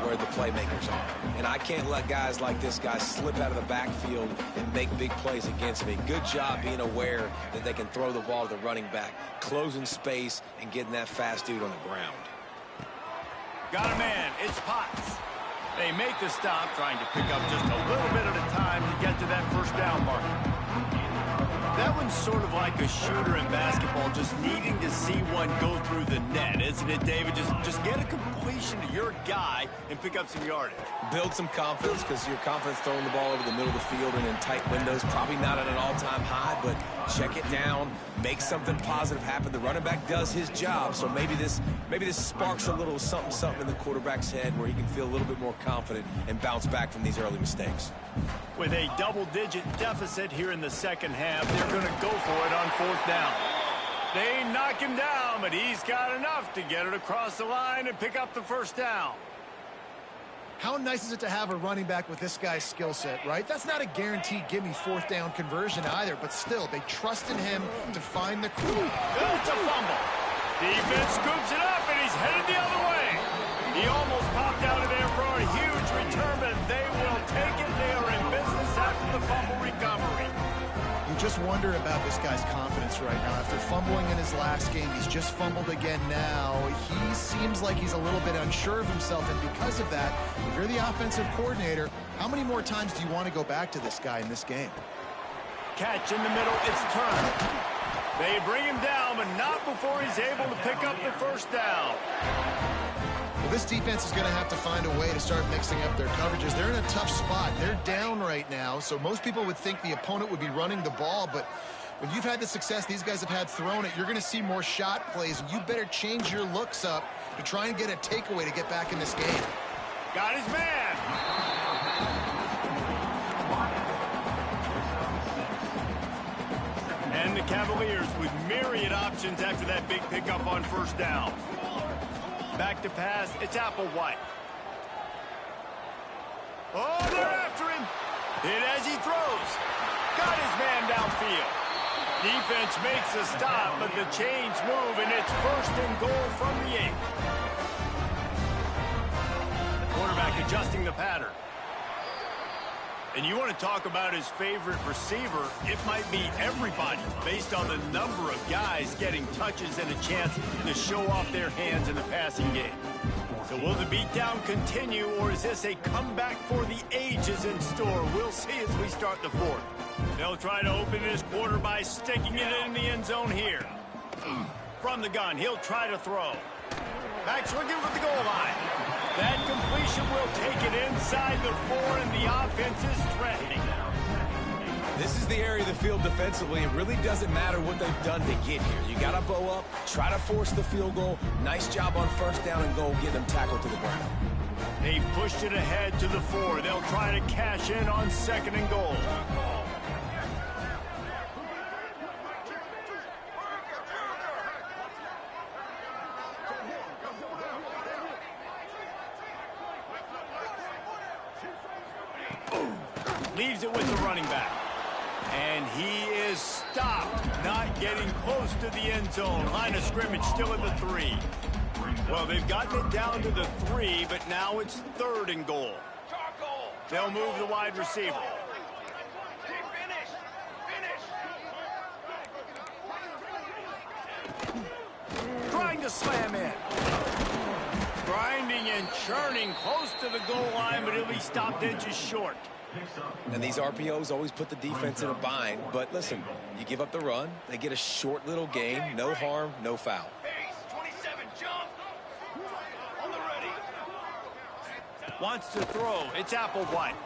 where the playmakers are. And I can't let guys like this guy slip out of the backfield and make big plays against me. Good job being aware that they can throw the ball to the running back, closing space, and getting that fast dude on the ground. Got a man. It's Potts. They make the stop, trying to pick up just a little bit at a time to get to that first down marker. That one's sort of like a shooter in basketball, just needing to see one go through the net, isn't it, David? Just get a completion to your guy and pick up some yardage. Build some confidence, because your confidence throwing the ball over the middle of the field and in tight windows, probably not at an all-time high, but check it down, make something positive happen. The running back does his job, so maybe this sparks a little something in the quarterback's head where he can feel a little bit more confident and bounce back from these early mistakes. With a double-digit deficit here in the second half, they're going to go for it on 4th down. They knock him down, but he's got enough to get it across the line and pick up the first down. How nice is it to have a running back with this guy's skill set, right? That's not a guaranteed give-me 4th down conversion either, but still, they trust in him to find the crew. It's a fumble. Defense scoops it up, and he's headed the other way. He almost popped out of there for a huge return, but they will take it. They are in business after the fumble recovery. You just wonder about this guy's confidence right now. After fumbling in his last game, he's just fumbled again now. He seems like he's a little bit unsure of himself, and because of that, if you're the offensive coordinator, how many more times do you want to go back to this guy in this game? Catch in the middle, it's Turner. They bring him down, but not before he's able to pick up the first down. Well, this defense is going to have to find a way to start mixing up their coverages. They're in a tough spot. They're down right now, so most people would think the opponent would be running the ball, but when you've had the success these guys have had throwing it, you're going to see more shot plays, and you better change your looks up to try and get a takeaway to get back in this game. Got his man. And the Cavaliers with myriad options after that big pickup on first down. Back to pass, it's Applewhite. Oh, they're after him. Hit as he throws. Got his man downfield. Defense makes a stop, but the chains move, and it's 1st and goal from the 8. The quarterback adjusting the pattern. And you want to talk about his favorite receiver, it might be everybody based on the number of guys getting touches and a chance to show off their hands in the passing game. So will the beatdown continue, or is this a comeback for the ages in store? We'll see as we start the 4th. They'll try to open this quarter by sticking it in the end zone here. From the gun, he'll try to throw. Back swinging for the goal line. That completion will take it inside the 4, and the offense is threatening. This is the area of the field defensively. It really doesn't matter what they've done to get here. You got to bow up, try to force the field goal. Nice job on 1st down and goal, getting them tackled to the ground. They've pushed it ahead to the 4. They'll try to cash in on 2nd and goal. Leaves it with the running back. And he is stopped, not getting close to the end zone. Line of scrimmage still at the 3. Well, they've gotten it down to the 3, but now it's 3rd and goal. They'll move the wide receiver. Trying to slam in. Grinding and churning close to the goal line, but he'll be stopped inches short. And these RPOs always put the defense in a bind. But listen, you give up the run, they get a short little gain, no harm, no foul. 27, jump. On the ready. Wants to throw. It's Applewhite.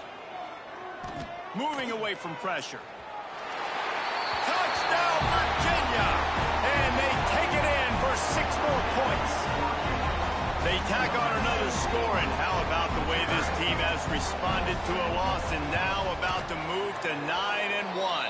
Moving away from pressure. Touchdown, Virginia! And they take it in for 6 more points. They tack on another score, and how about the way this team has responded to a loss and now about to move to 9-1.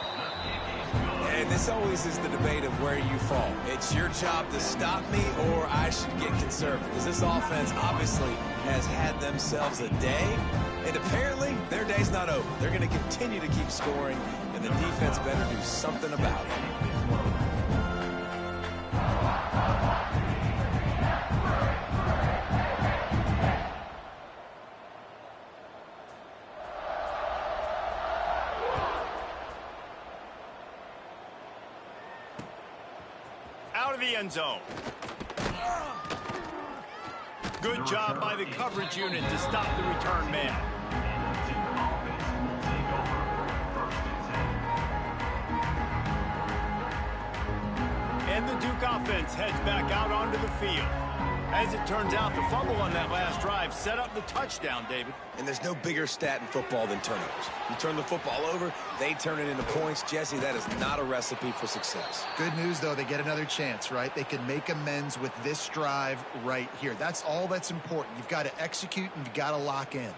And this always is the debate of where you fall. It's your job to stop me or I should get conservative, because this offense obviously has had themselves a day, and apparently their day's not over. They're going to continue to keep scoring, and the defense better do something about it. Out of the end zone. Good job by the coverage unit to stop the return man. And the Duke offense heads back out onto the field. As it turns out, the fumble on that last drive set up the touchdown, David. And there's no bigger stat in football than turnovers. You turn the football over, they turn it into points. Jesse, that is not a recipe for success. Good news, though, they get another chance, right? They can make amends with this drive right here. That's all that's important. You've got to execute and you've got to lock in.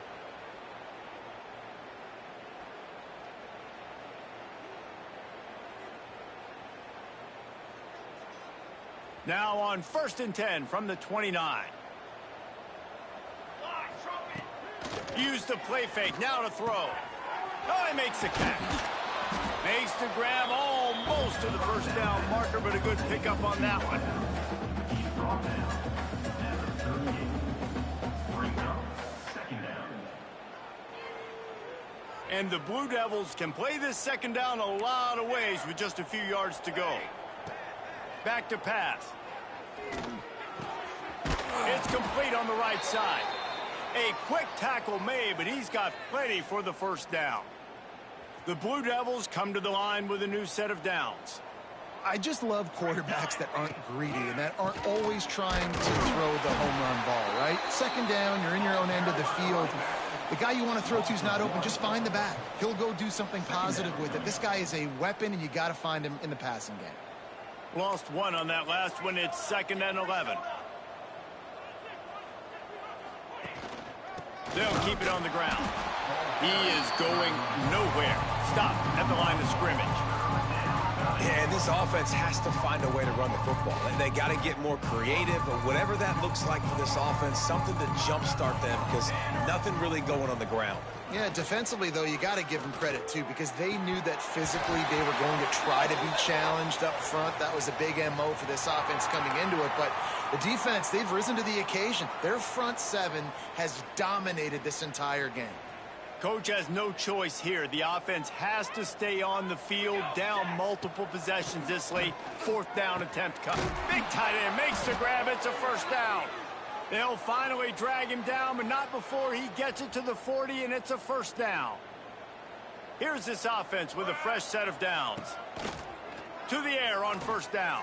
Now on 1st and 10 from the 29. Use the play fake, now to throw. Oh, he makes the catch. Makes the grab almost to the first down marker, but a good pickup on that one. And the Blue Devils can play this second down a lot of ways with just a few yards to go. Back to pass. It's complete on the right side. A quick tackle made, but he's got plenty for the first down. The Blue Devils come to the line with a new set of downs. I just love quarterbacks that aren't greedy and that aren't always trying to throw the home run ball, right? Second down, you're in your own end of the field. The guy you want to throw to is not open. Just find the back. He'll go do something positive with it. This guy is a weapon, and you got to find him in the passing game. Lost one on that last one. It's 2nd and 11. They'll keep it on the ground. He is going nowhere. Stop at the line of scrimmage. Yeah, and this offense has to find a way to run the football. They got to get more creative, or whatever that looks like for this offense, something to jumpstart them, because nothing really going on the ground. Yeah, defensively, though, you got to give them credit, too, because they knew that physically they were going to try to be challenged up front. That was a big MO for this offense coming into it. But the defense, they've risen to the occasion. Their front seven has dominated this entire game. Coach has no choice here. The offense has to stay on the field, down multiple possessions this late. 4th down attempt coming. Big tight end makes the grab. It's a first down. They'll finally drag him down, but not before he gets it to the 40, and it's a first down. Here's this offense with a fresh set of downs. To the air on first down.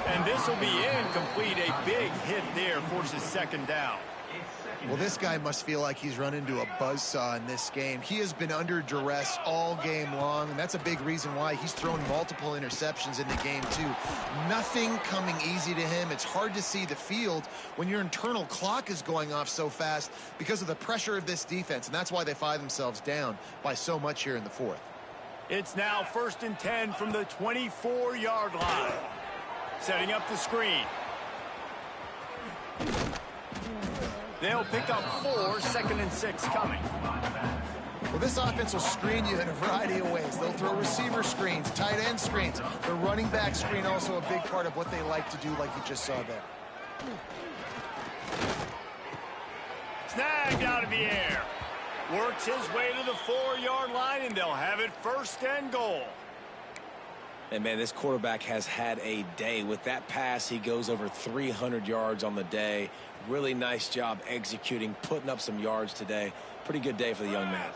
And this will be incomplete. A big hit there forces 2nd down. Well, this guy must feel like he's run into a buzzsaw in this game. He has been under duress all game long, and that's a big reason why he's thrown multiple interceptions in the game, too. Nothing coming easy to him. It's hard to see the field when your internal clock is going off so fast because of the pressure of this defense, and that's why they find themselves down by so much here in the 4th. It's now 1st and 10 from the 24-yard line. Setting up the screen. They'll pick up 4, 2nd and 6 coming. Well, this offense will screen you in a variety of ways. They'll throw receiver screens, tight end screens. The running back screen also a big part of what they like to do, like you just saw there. Snagged out of the air. Works his way to the 4-yard line, and they'll have it 1st and goal. And, man, this quarterback has had a day. With that pass, he goes over 300 yards on the day. Really nice job executing, putting up some yards today. Pretty good day for the young man.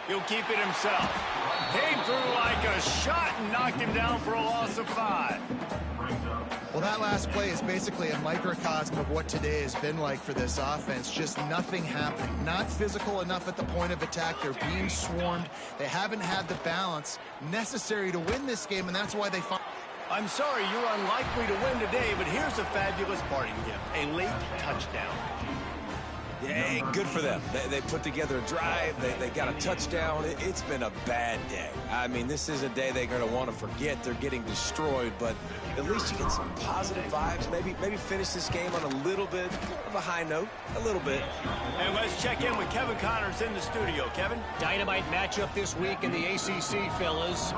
He'll keep it himself. Came through like a shot and knocked him down for a loss of 5. Well, that last play is basically a microcosm of what today has been like for this offense. Just nothing happening. Not physical enough at the point of attack. They're being swarmed. They haven't had the balance necessary to win this game, and that's why they find... I'm sorry you're unlikely to win today, but here's a fabulous parting gift. A late touchdown. Yeah, good for them. They put together a drive. They got a touchdown. It's been a bad day. I mean, this is a day they're going to want to forget. They're getting destroyed, but at least you get some positive vibes. Maybe finish this game on a little bit of a high note. A little bit. And let's check in with Kevin Connors in the studio. Kevin? Dynamite matchup this week in the ACC, fellas.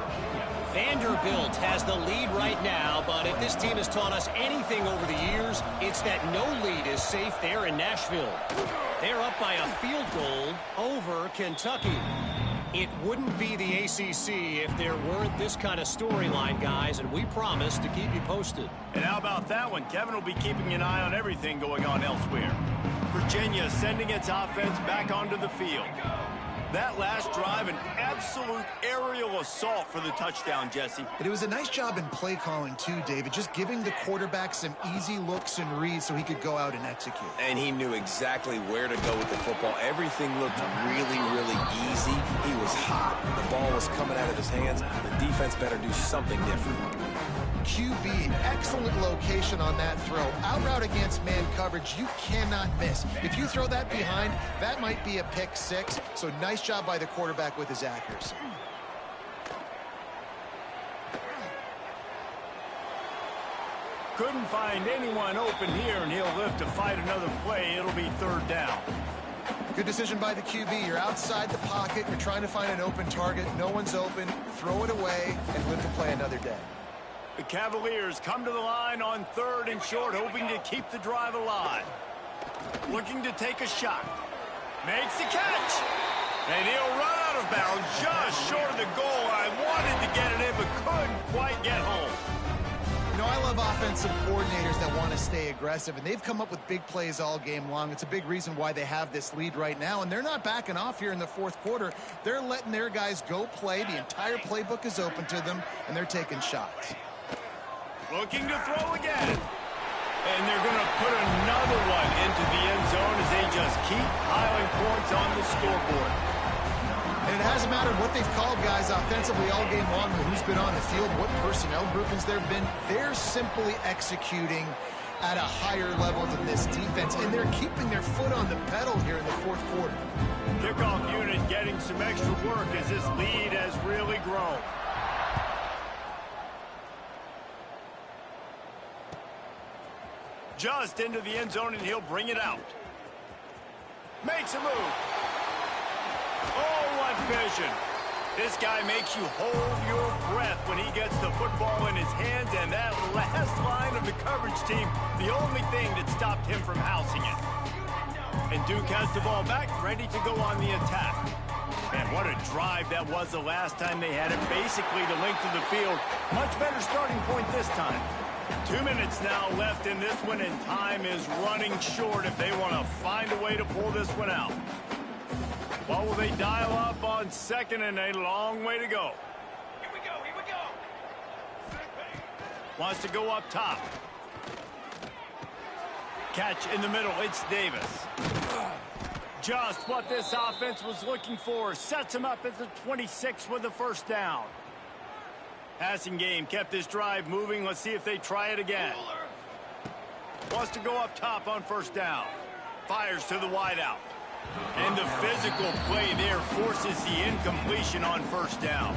Vanderbilt has the lead right now, but if this team has taught us anything over the years, it's that no lead is safe there in Nashville. They're up by a field goal over Kentucky. It wouldn't be the ACC if there weren't this kind of storyline, guys, and we promise to keep you posted. And how about that one? Kevin will be keeping an eye on everything going on elsewhere. Virginia sending its offense back onto the field. That last drive, an absolute aerial assault for the touchdown, Jesse. But it was a nice job in play calling, too, David, just giving the quarterback some easy looks and reads so he could go out and execute. And he knew exactly where to go with the football. Everything looked really, really easy. He was hot. The ball was coming out of his hands. The defense better do something different. QB, excellent location on that throw. Out route against man coverage, you cannot miss. If you throw that behind, that might be a pick six. So nice job by the quarterback with his accuracy. Couldn't find anyone open here, and he'll live to fight another play. It'll be third down. Good decision by the QB. You're outside the pocket. You're trying to find an open target. No one's open. Throw it away and live to play another day. The Cavaliers come to the line on third and short, hoping to keep the drive alive. Looking to take a shot. Makes the catch. And he'll run out of bounds just short of the goal. I wanted to get it in, but couldn't quite get home. You know, I love offensive coordinators that want to stay aggressive, and they've come up with big plays all game long. It's a big reason why they have this lead right now, and they're not backing off here in the fourth quarter. They're letting their guys go play. The entire playbook is open to them, and they're taking shots. Looking to throw again. And they're going to put another one into the end zone as they just keep piling points on the scoreboard. And it hasn't mattered what they've called, guys, offensively all game long, who's been on the field, what personnel groupings there have been. They're simply executing at a higher level than this defense, and they're keeping their foot on the pedal here in the fourth quarter. Kickoff unit getting some extra work as this lead has really grown. Just into the end zone, and he'll bring it out. Makes a move. Oh, what vision. This guy makes you hold your breath when he gets the football in his hands, and that last line of the coverage team, the only thing that stopped him from housing it. And Duke has the ball back, ready to go on the attack. And what a drive that was the last time they had it, basically the length of the field. Much better starting point this time. 2 minutes now left in this one, and time is running short if they want to find a way to pull this one out. What will they dial up on second and a long way to go? Here we go. Wants to go up top. Catch in the middle. It's Davis. Just what this offense was looking for. Sets him up at the 26 with the first down. Passing game kept this drive moving. Let's see if they try it again. Wants to go up top on first down. Fires to the wideout. And the physical play there forces the incompletion on first down.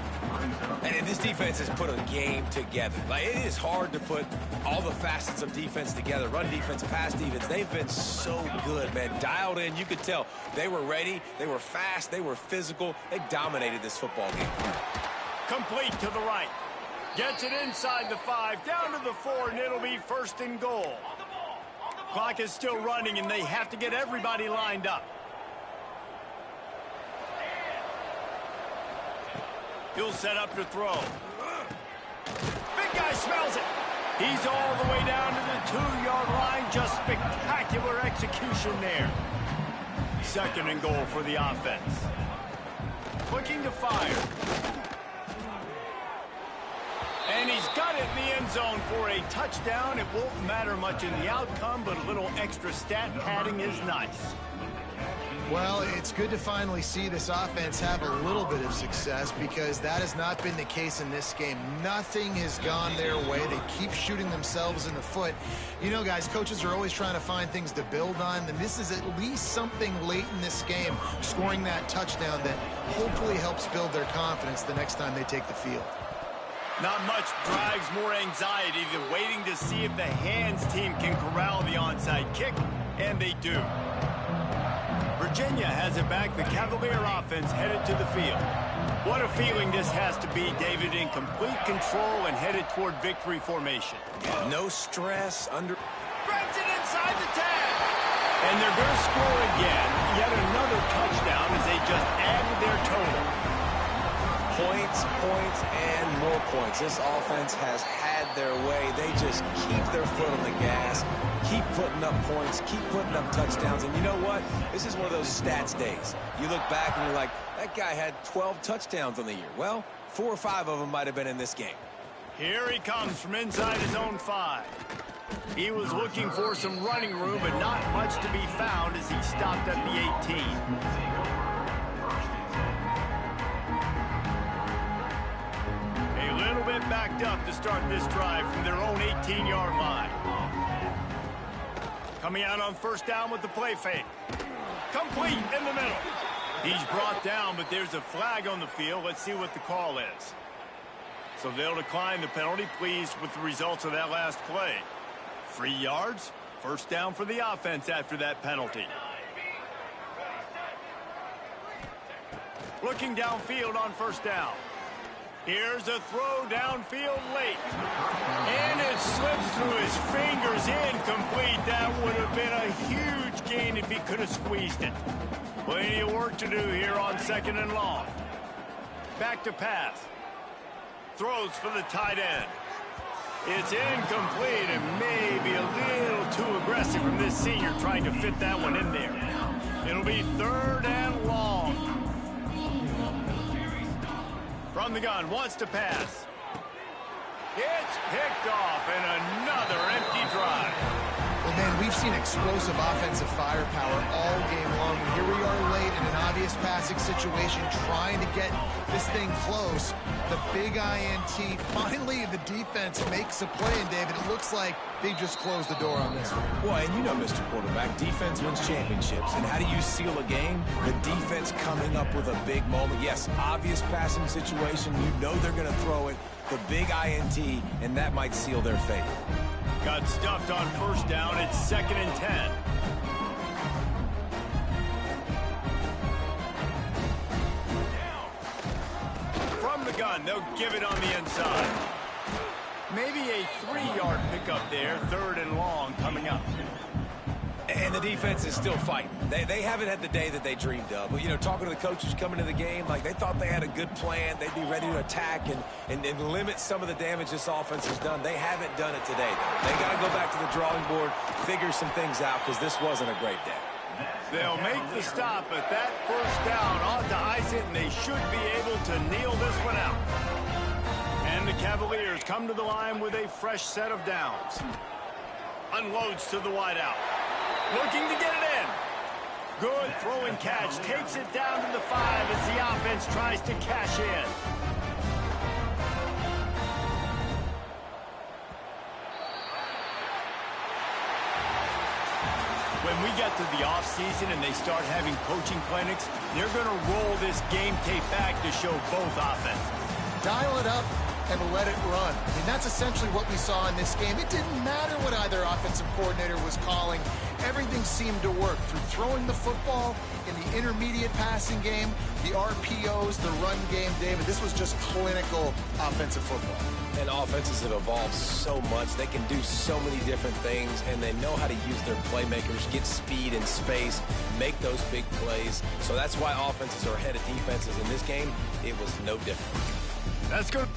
And this defense has put a game together. Like, it is hard to put all the facets of defense together. Run defense, pass defense. They've been so good, man. Dialed in. You could tell they were ready. They were fast. They were physical. They dominated this football game. Complete to the right. Gets it inside the 5, down to the 4, and it'll be first and goal. Clock is still running, and they have to get everybody lined up. He'll set up to throw. Big guy smells it. He's all the way down to the 2-yard line. Just spectacular execution there. Second and goal for the offense. Looking to fire. And he's got it in the end zone for a touchdown. It won't matter much in the outcome, but a little extra stat padding is nice. Well, it's good to finally see this offense have a little bit of success because that has not been the case in this game. Nothing has gone their way. They keep shooting themselves in the foot. You know, guys, coaches are always trying to find things to build on, and this is at least something late in this game, scoring that touchdown that hopefully helps build their confidence the next time they take the field. Not much drives more anxiety than waiting to see if the hands team can corral the onside kick, and they do. Virginia has it back. The Cavalier offense headed to the field. What a feeling this has to be, David, in complete control and headed toward victory formation. No stress under... Grabs it inside the 10. And they're going to score again. Yet another touchdown as they just added their total. Points, points, and more points. This offense has had their way. They just keep their foot on the gas, keep putting up points, keep putting up touchdowns. And you know what? This is one of those stats days. You look back and you're like, that guy had 12 touchdowns on the year. Well, 4 or 5 of them might have been in this game. Here he comes from inside his own 5. He was looking for some running room, but not much to be found as he stopped at the 18. Backed up to start this drive from their own 18-yard line. Coming out on first down with the play fake. Complete in the middle. He's brought down, but there's a flag on the field. Let's see what the call is. So they'll decline the penalty, pleased with the results of that last play. 3 yards, first down for the offense after that penalty. Looking downfield on first down. Here's a throw downfield late. And it slips through his fingers, incomplete. That would have been a huge gain if he could have squeezed it. Plenty of work to do here on 2nd and long. Back to pass. Throws for the tight end. It's incomplete and maybe a little too aggressive from this senior trying to fit that one in there. It'll be 3rd and long. From the gun, wants to pass. It's picked off, and another empty drive. Well, man, we've seen explosive offensive firepower all game long. And here we are late in an obvious passing situation, trying to get this thing close. The big INT. Finally, the defense makes a play, and David, it looks like they just closed the door on this one. Well, and you know, Mr. Quarterback, defense wins championships. And how do you seal a game? The defense coming up with a big moment. Yes, obvious passing situation. You know they're going to throw it. The big INT, and that might seal their fate. Got stuffed on first down. It's 2nd and 10. From the gun, they'll give it on the inside. Maybe a 3-yard pickup there. 3rd and long coming up. And the defense is still fighting. They haven't had the day that they dreamed of. But, you know, talking to the coaches coming to the game, like they thought they had a good plan. They'd be ready to attack and limit some of the damage this offense has done. They haven't done it today, though. They got to go back to the drawing board, figure some things out, because this wasn't a great day. They'll make the stop, but that first down ought to ice it, and they should be able to kneel this one out. And the Cavaliers come to the line with a fresh set of downs. Unloads to the wideout. Looking to get it in. Good throw and catch. Takes it down to the 5 as the offense tries to cash in. When we get to the offseason and they start having coaching clinics, they're going to roll this game tape back to show both offenses. Dial it up and let it run. I mean, that's essentially what we saw in this game. It didn't matter what either offensive coordinator was calling. Everything seemed to work through throwing the football in the intermediate passing game, the RPOs, the run game. David, this was just clinical offensive football. And offenses have evolved so much. They can do so many different things, and they know how to use their playmakers, get speed and space, make those big plays. So that's why offenses are ahead of defenses. In this game, it was no different. That's good.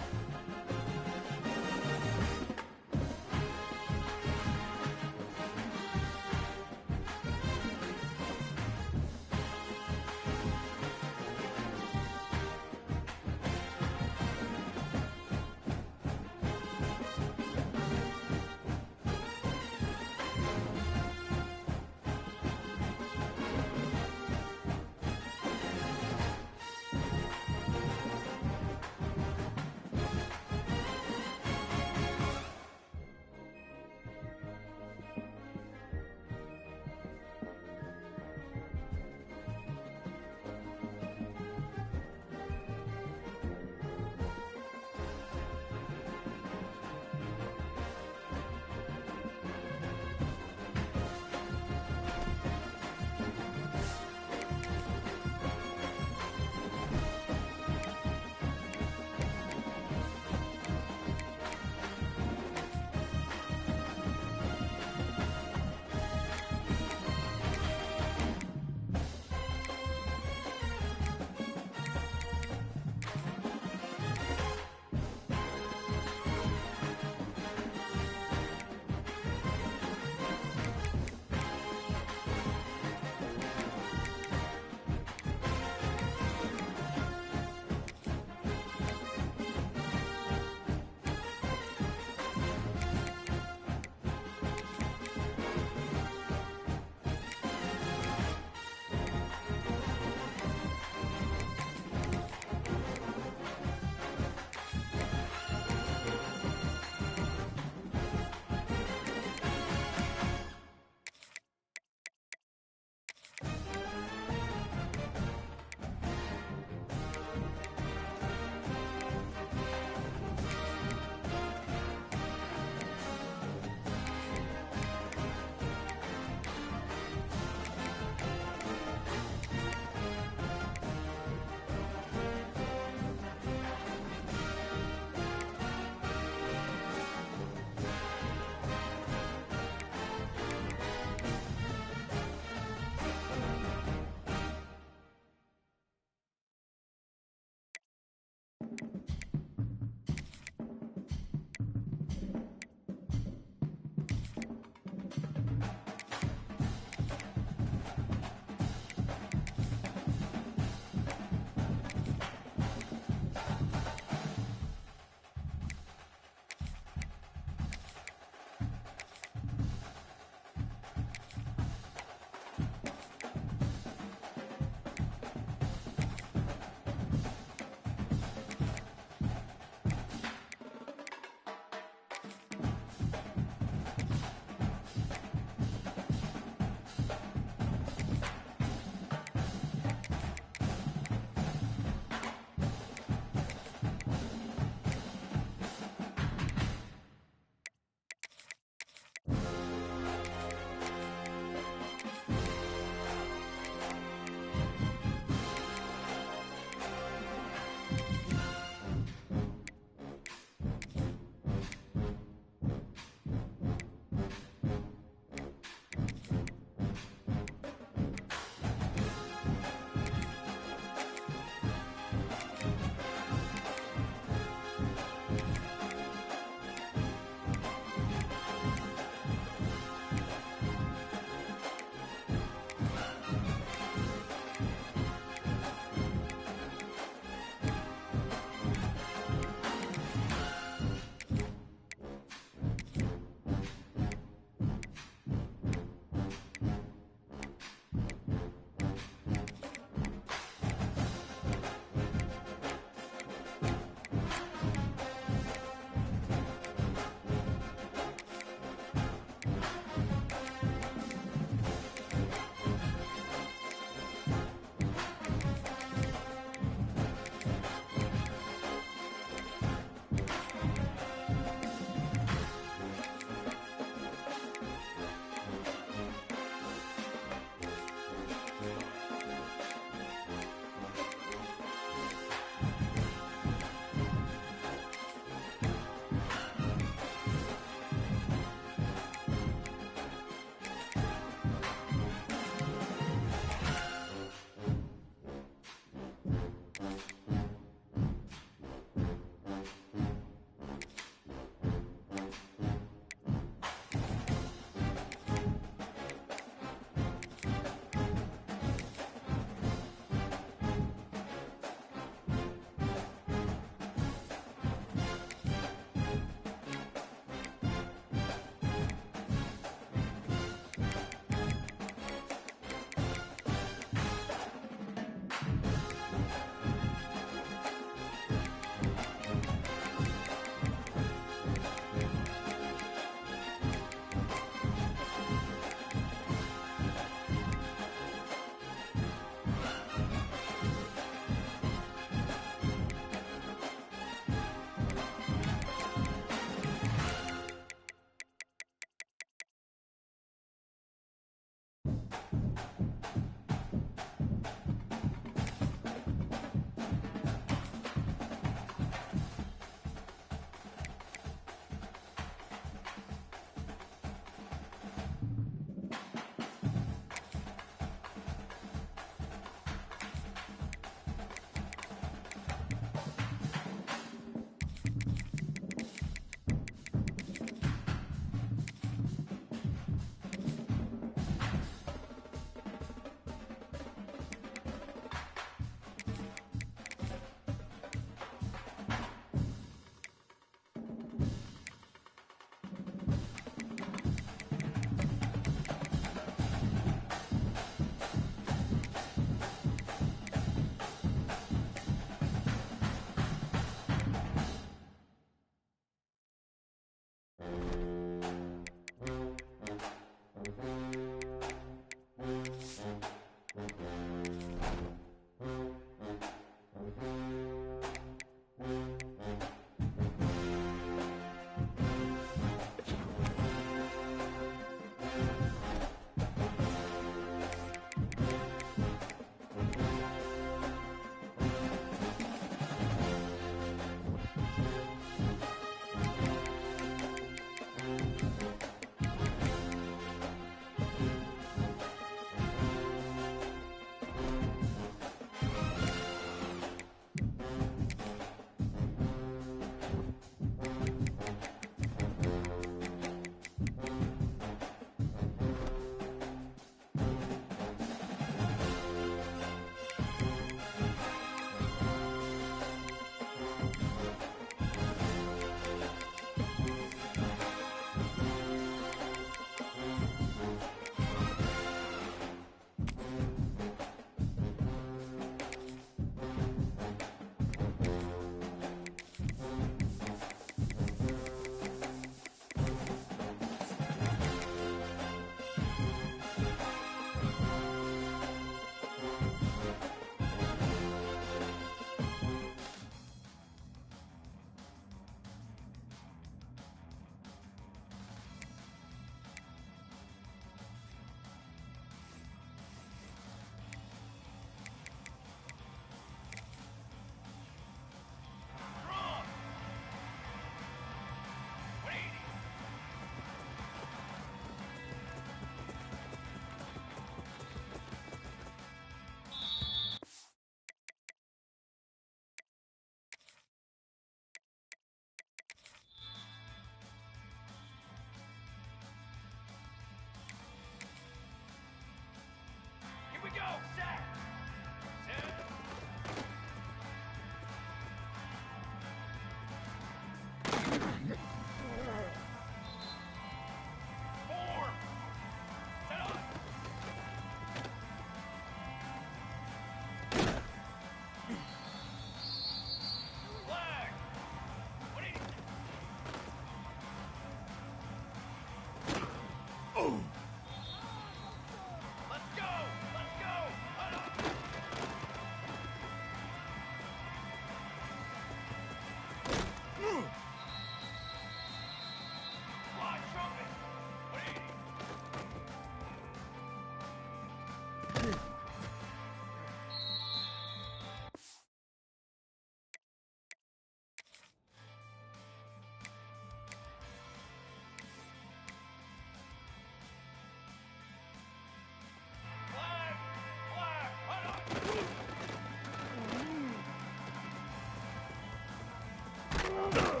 Cooler!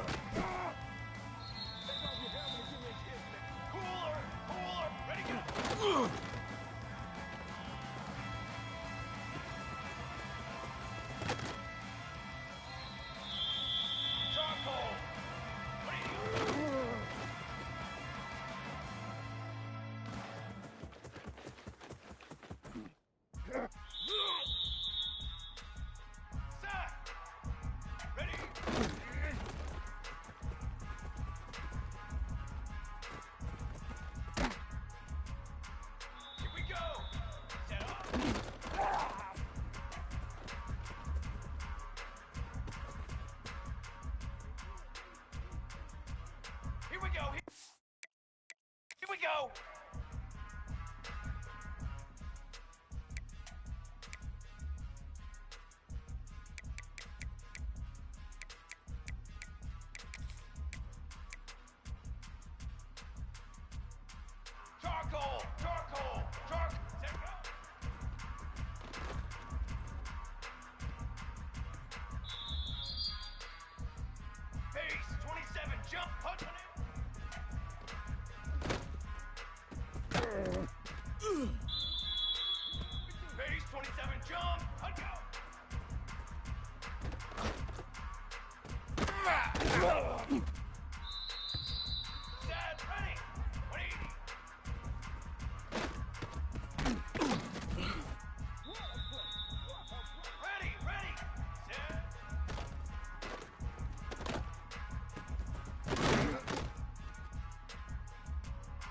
Cooler! Ready, go! Charcoal! Set! Ready? Here we go! Set up! Here we go! Here we go! Charcoal! Charcoal! Set, go! Pace, 27, jump, punch on it! Pace, 27, jump, punch go! Set, ready! 180! Ready, ready! Set!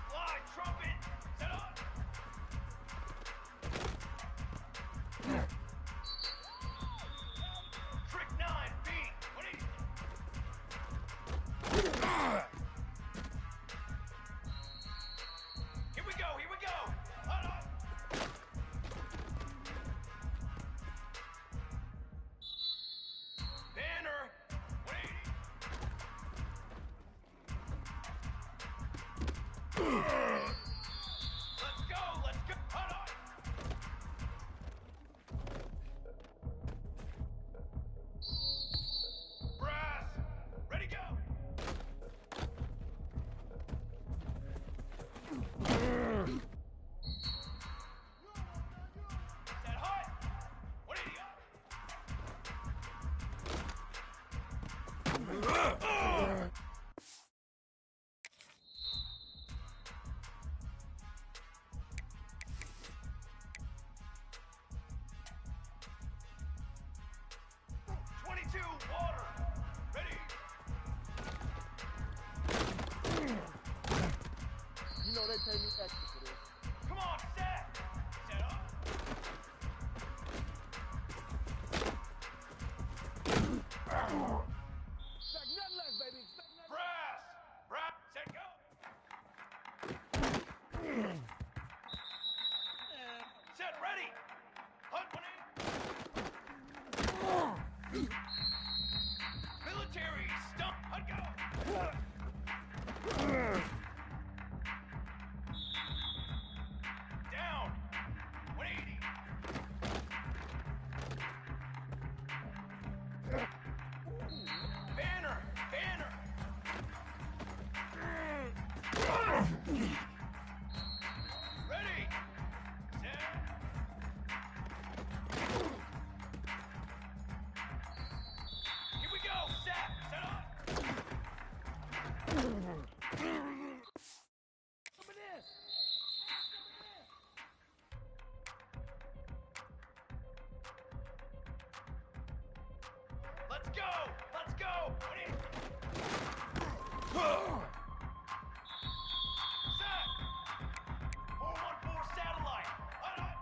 Fly, trumpet! Set up! Trick 9, beat! 180! Here we go, here we go! Hold on! Banner! 180! Let's go! Let's go! Hold on! Brass! Ready, go! Set hot! 180 up! Water! Ready! You know they pay me extra for this. Come on, set! Set up! Expect nothing less, baby. Expect nothing. Brass! Brass! Set, go! Set, ready! Hunt 180! Military! Stump! Hunt, go! Down! 180! Banner! Banner! Ready! Set! Here we go! Set! Set up! Some of this. Let's go! Let's go! Set! 414 satellite! Hold on!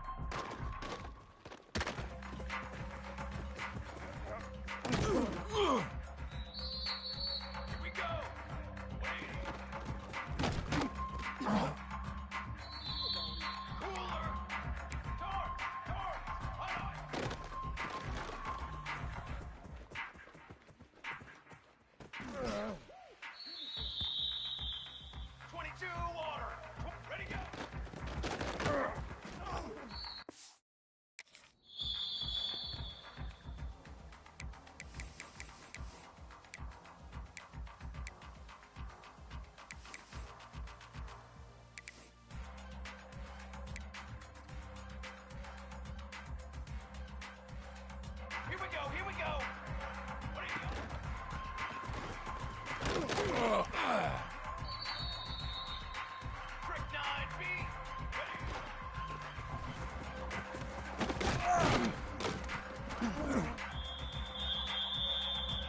Here we go! 180! Cooler! Torch! Torch! Hold on! 22 water! Ready, go! Strychnine B. Ready.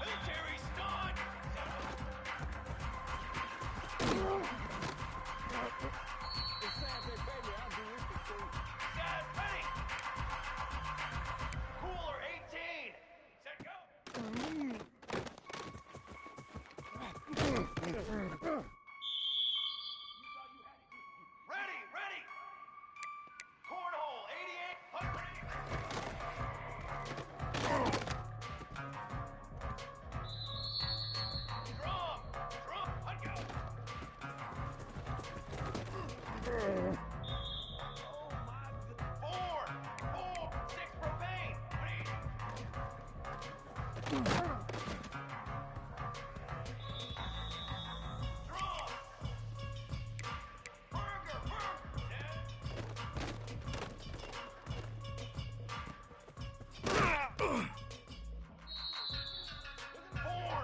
Military stun. It's sad they pay me. I'll do this for free. Set, ready. Cooler 18. Set, go. Ready, ready. Cornhole 88. Hunter ready. Drum, drum, hunt go. Oh my God. 4, 6 propane. Ready. Drum. Burger, burger. Set. Four.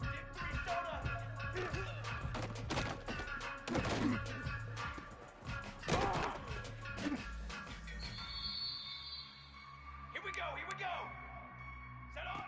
Dip 3 soda. Here we go, here we go. Set on.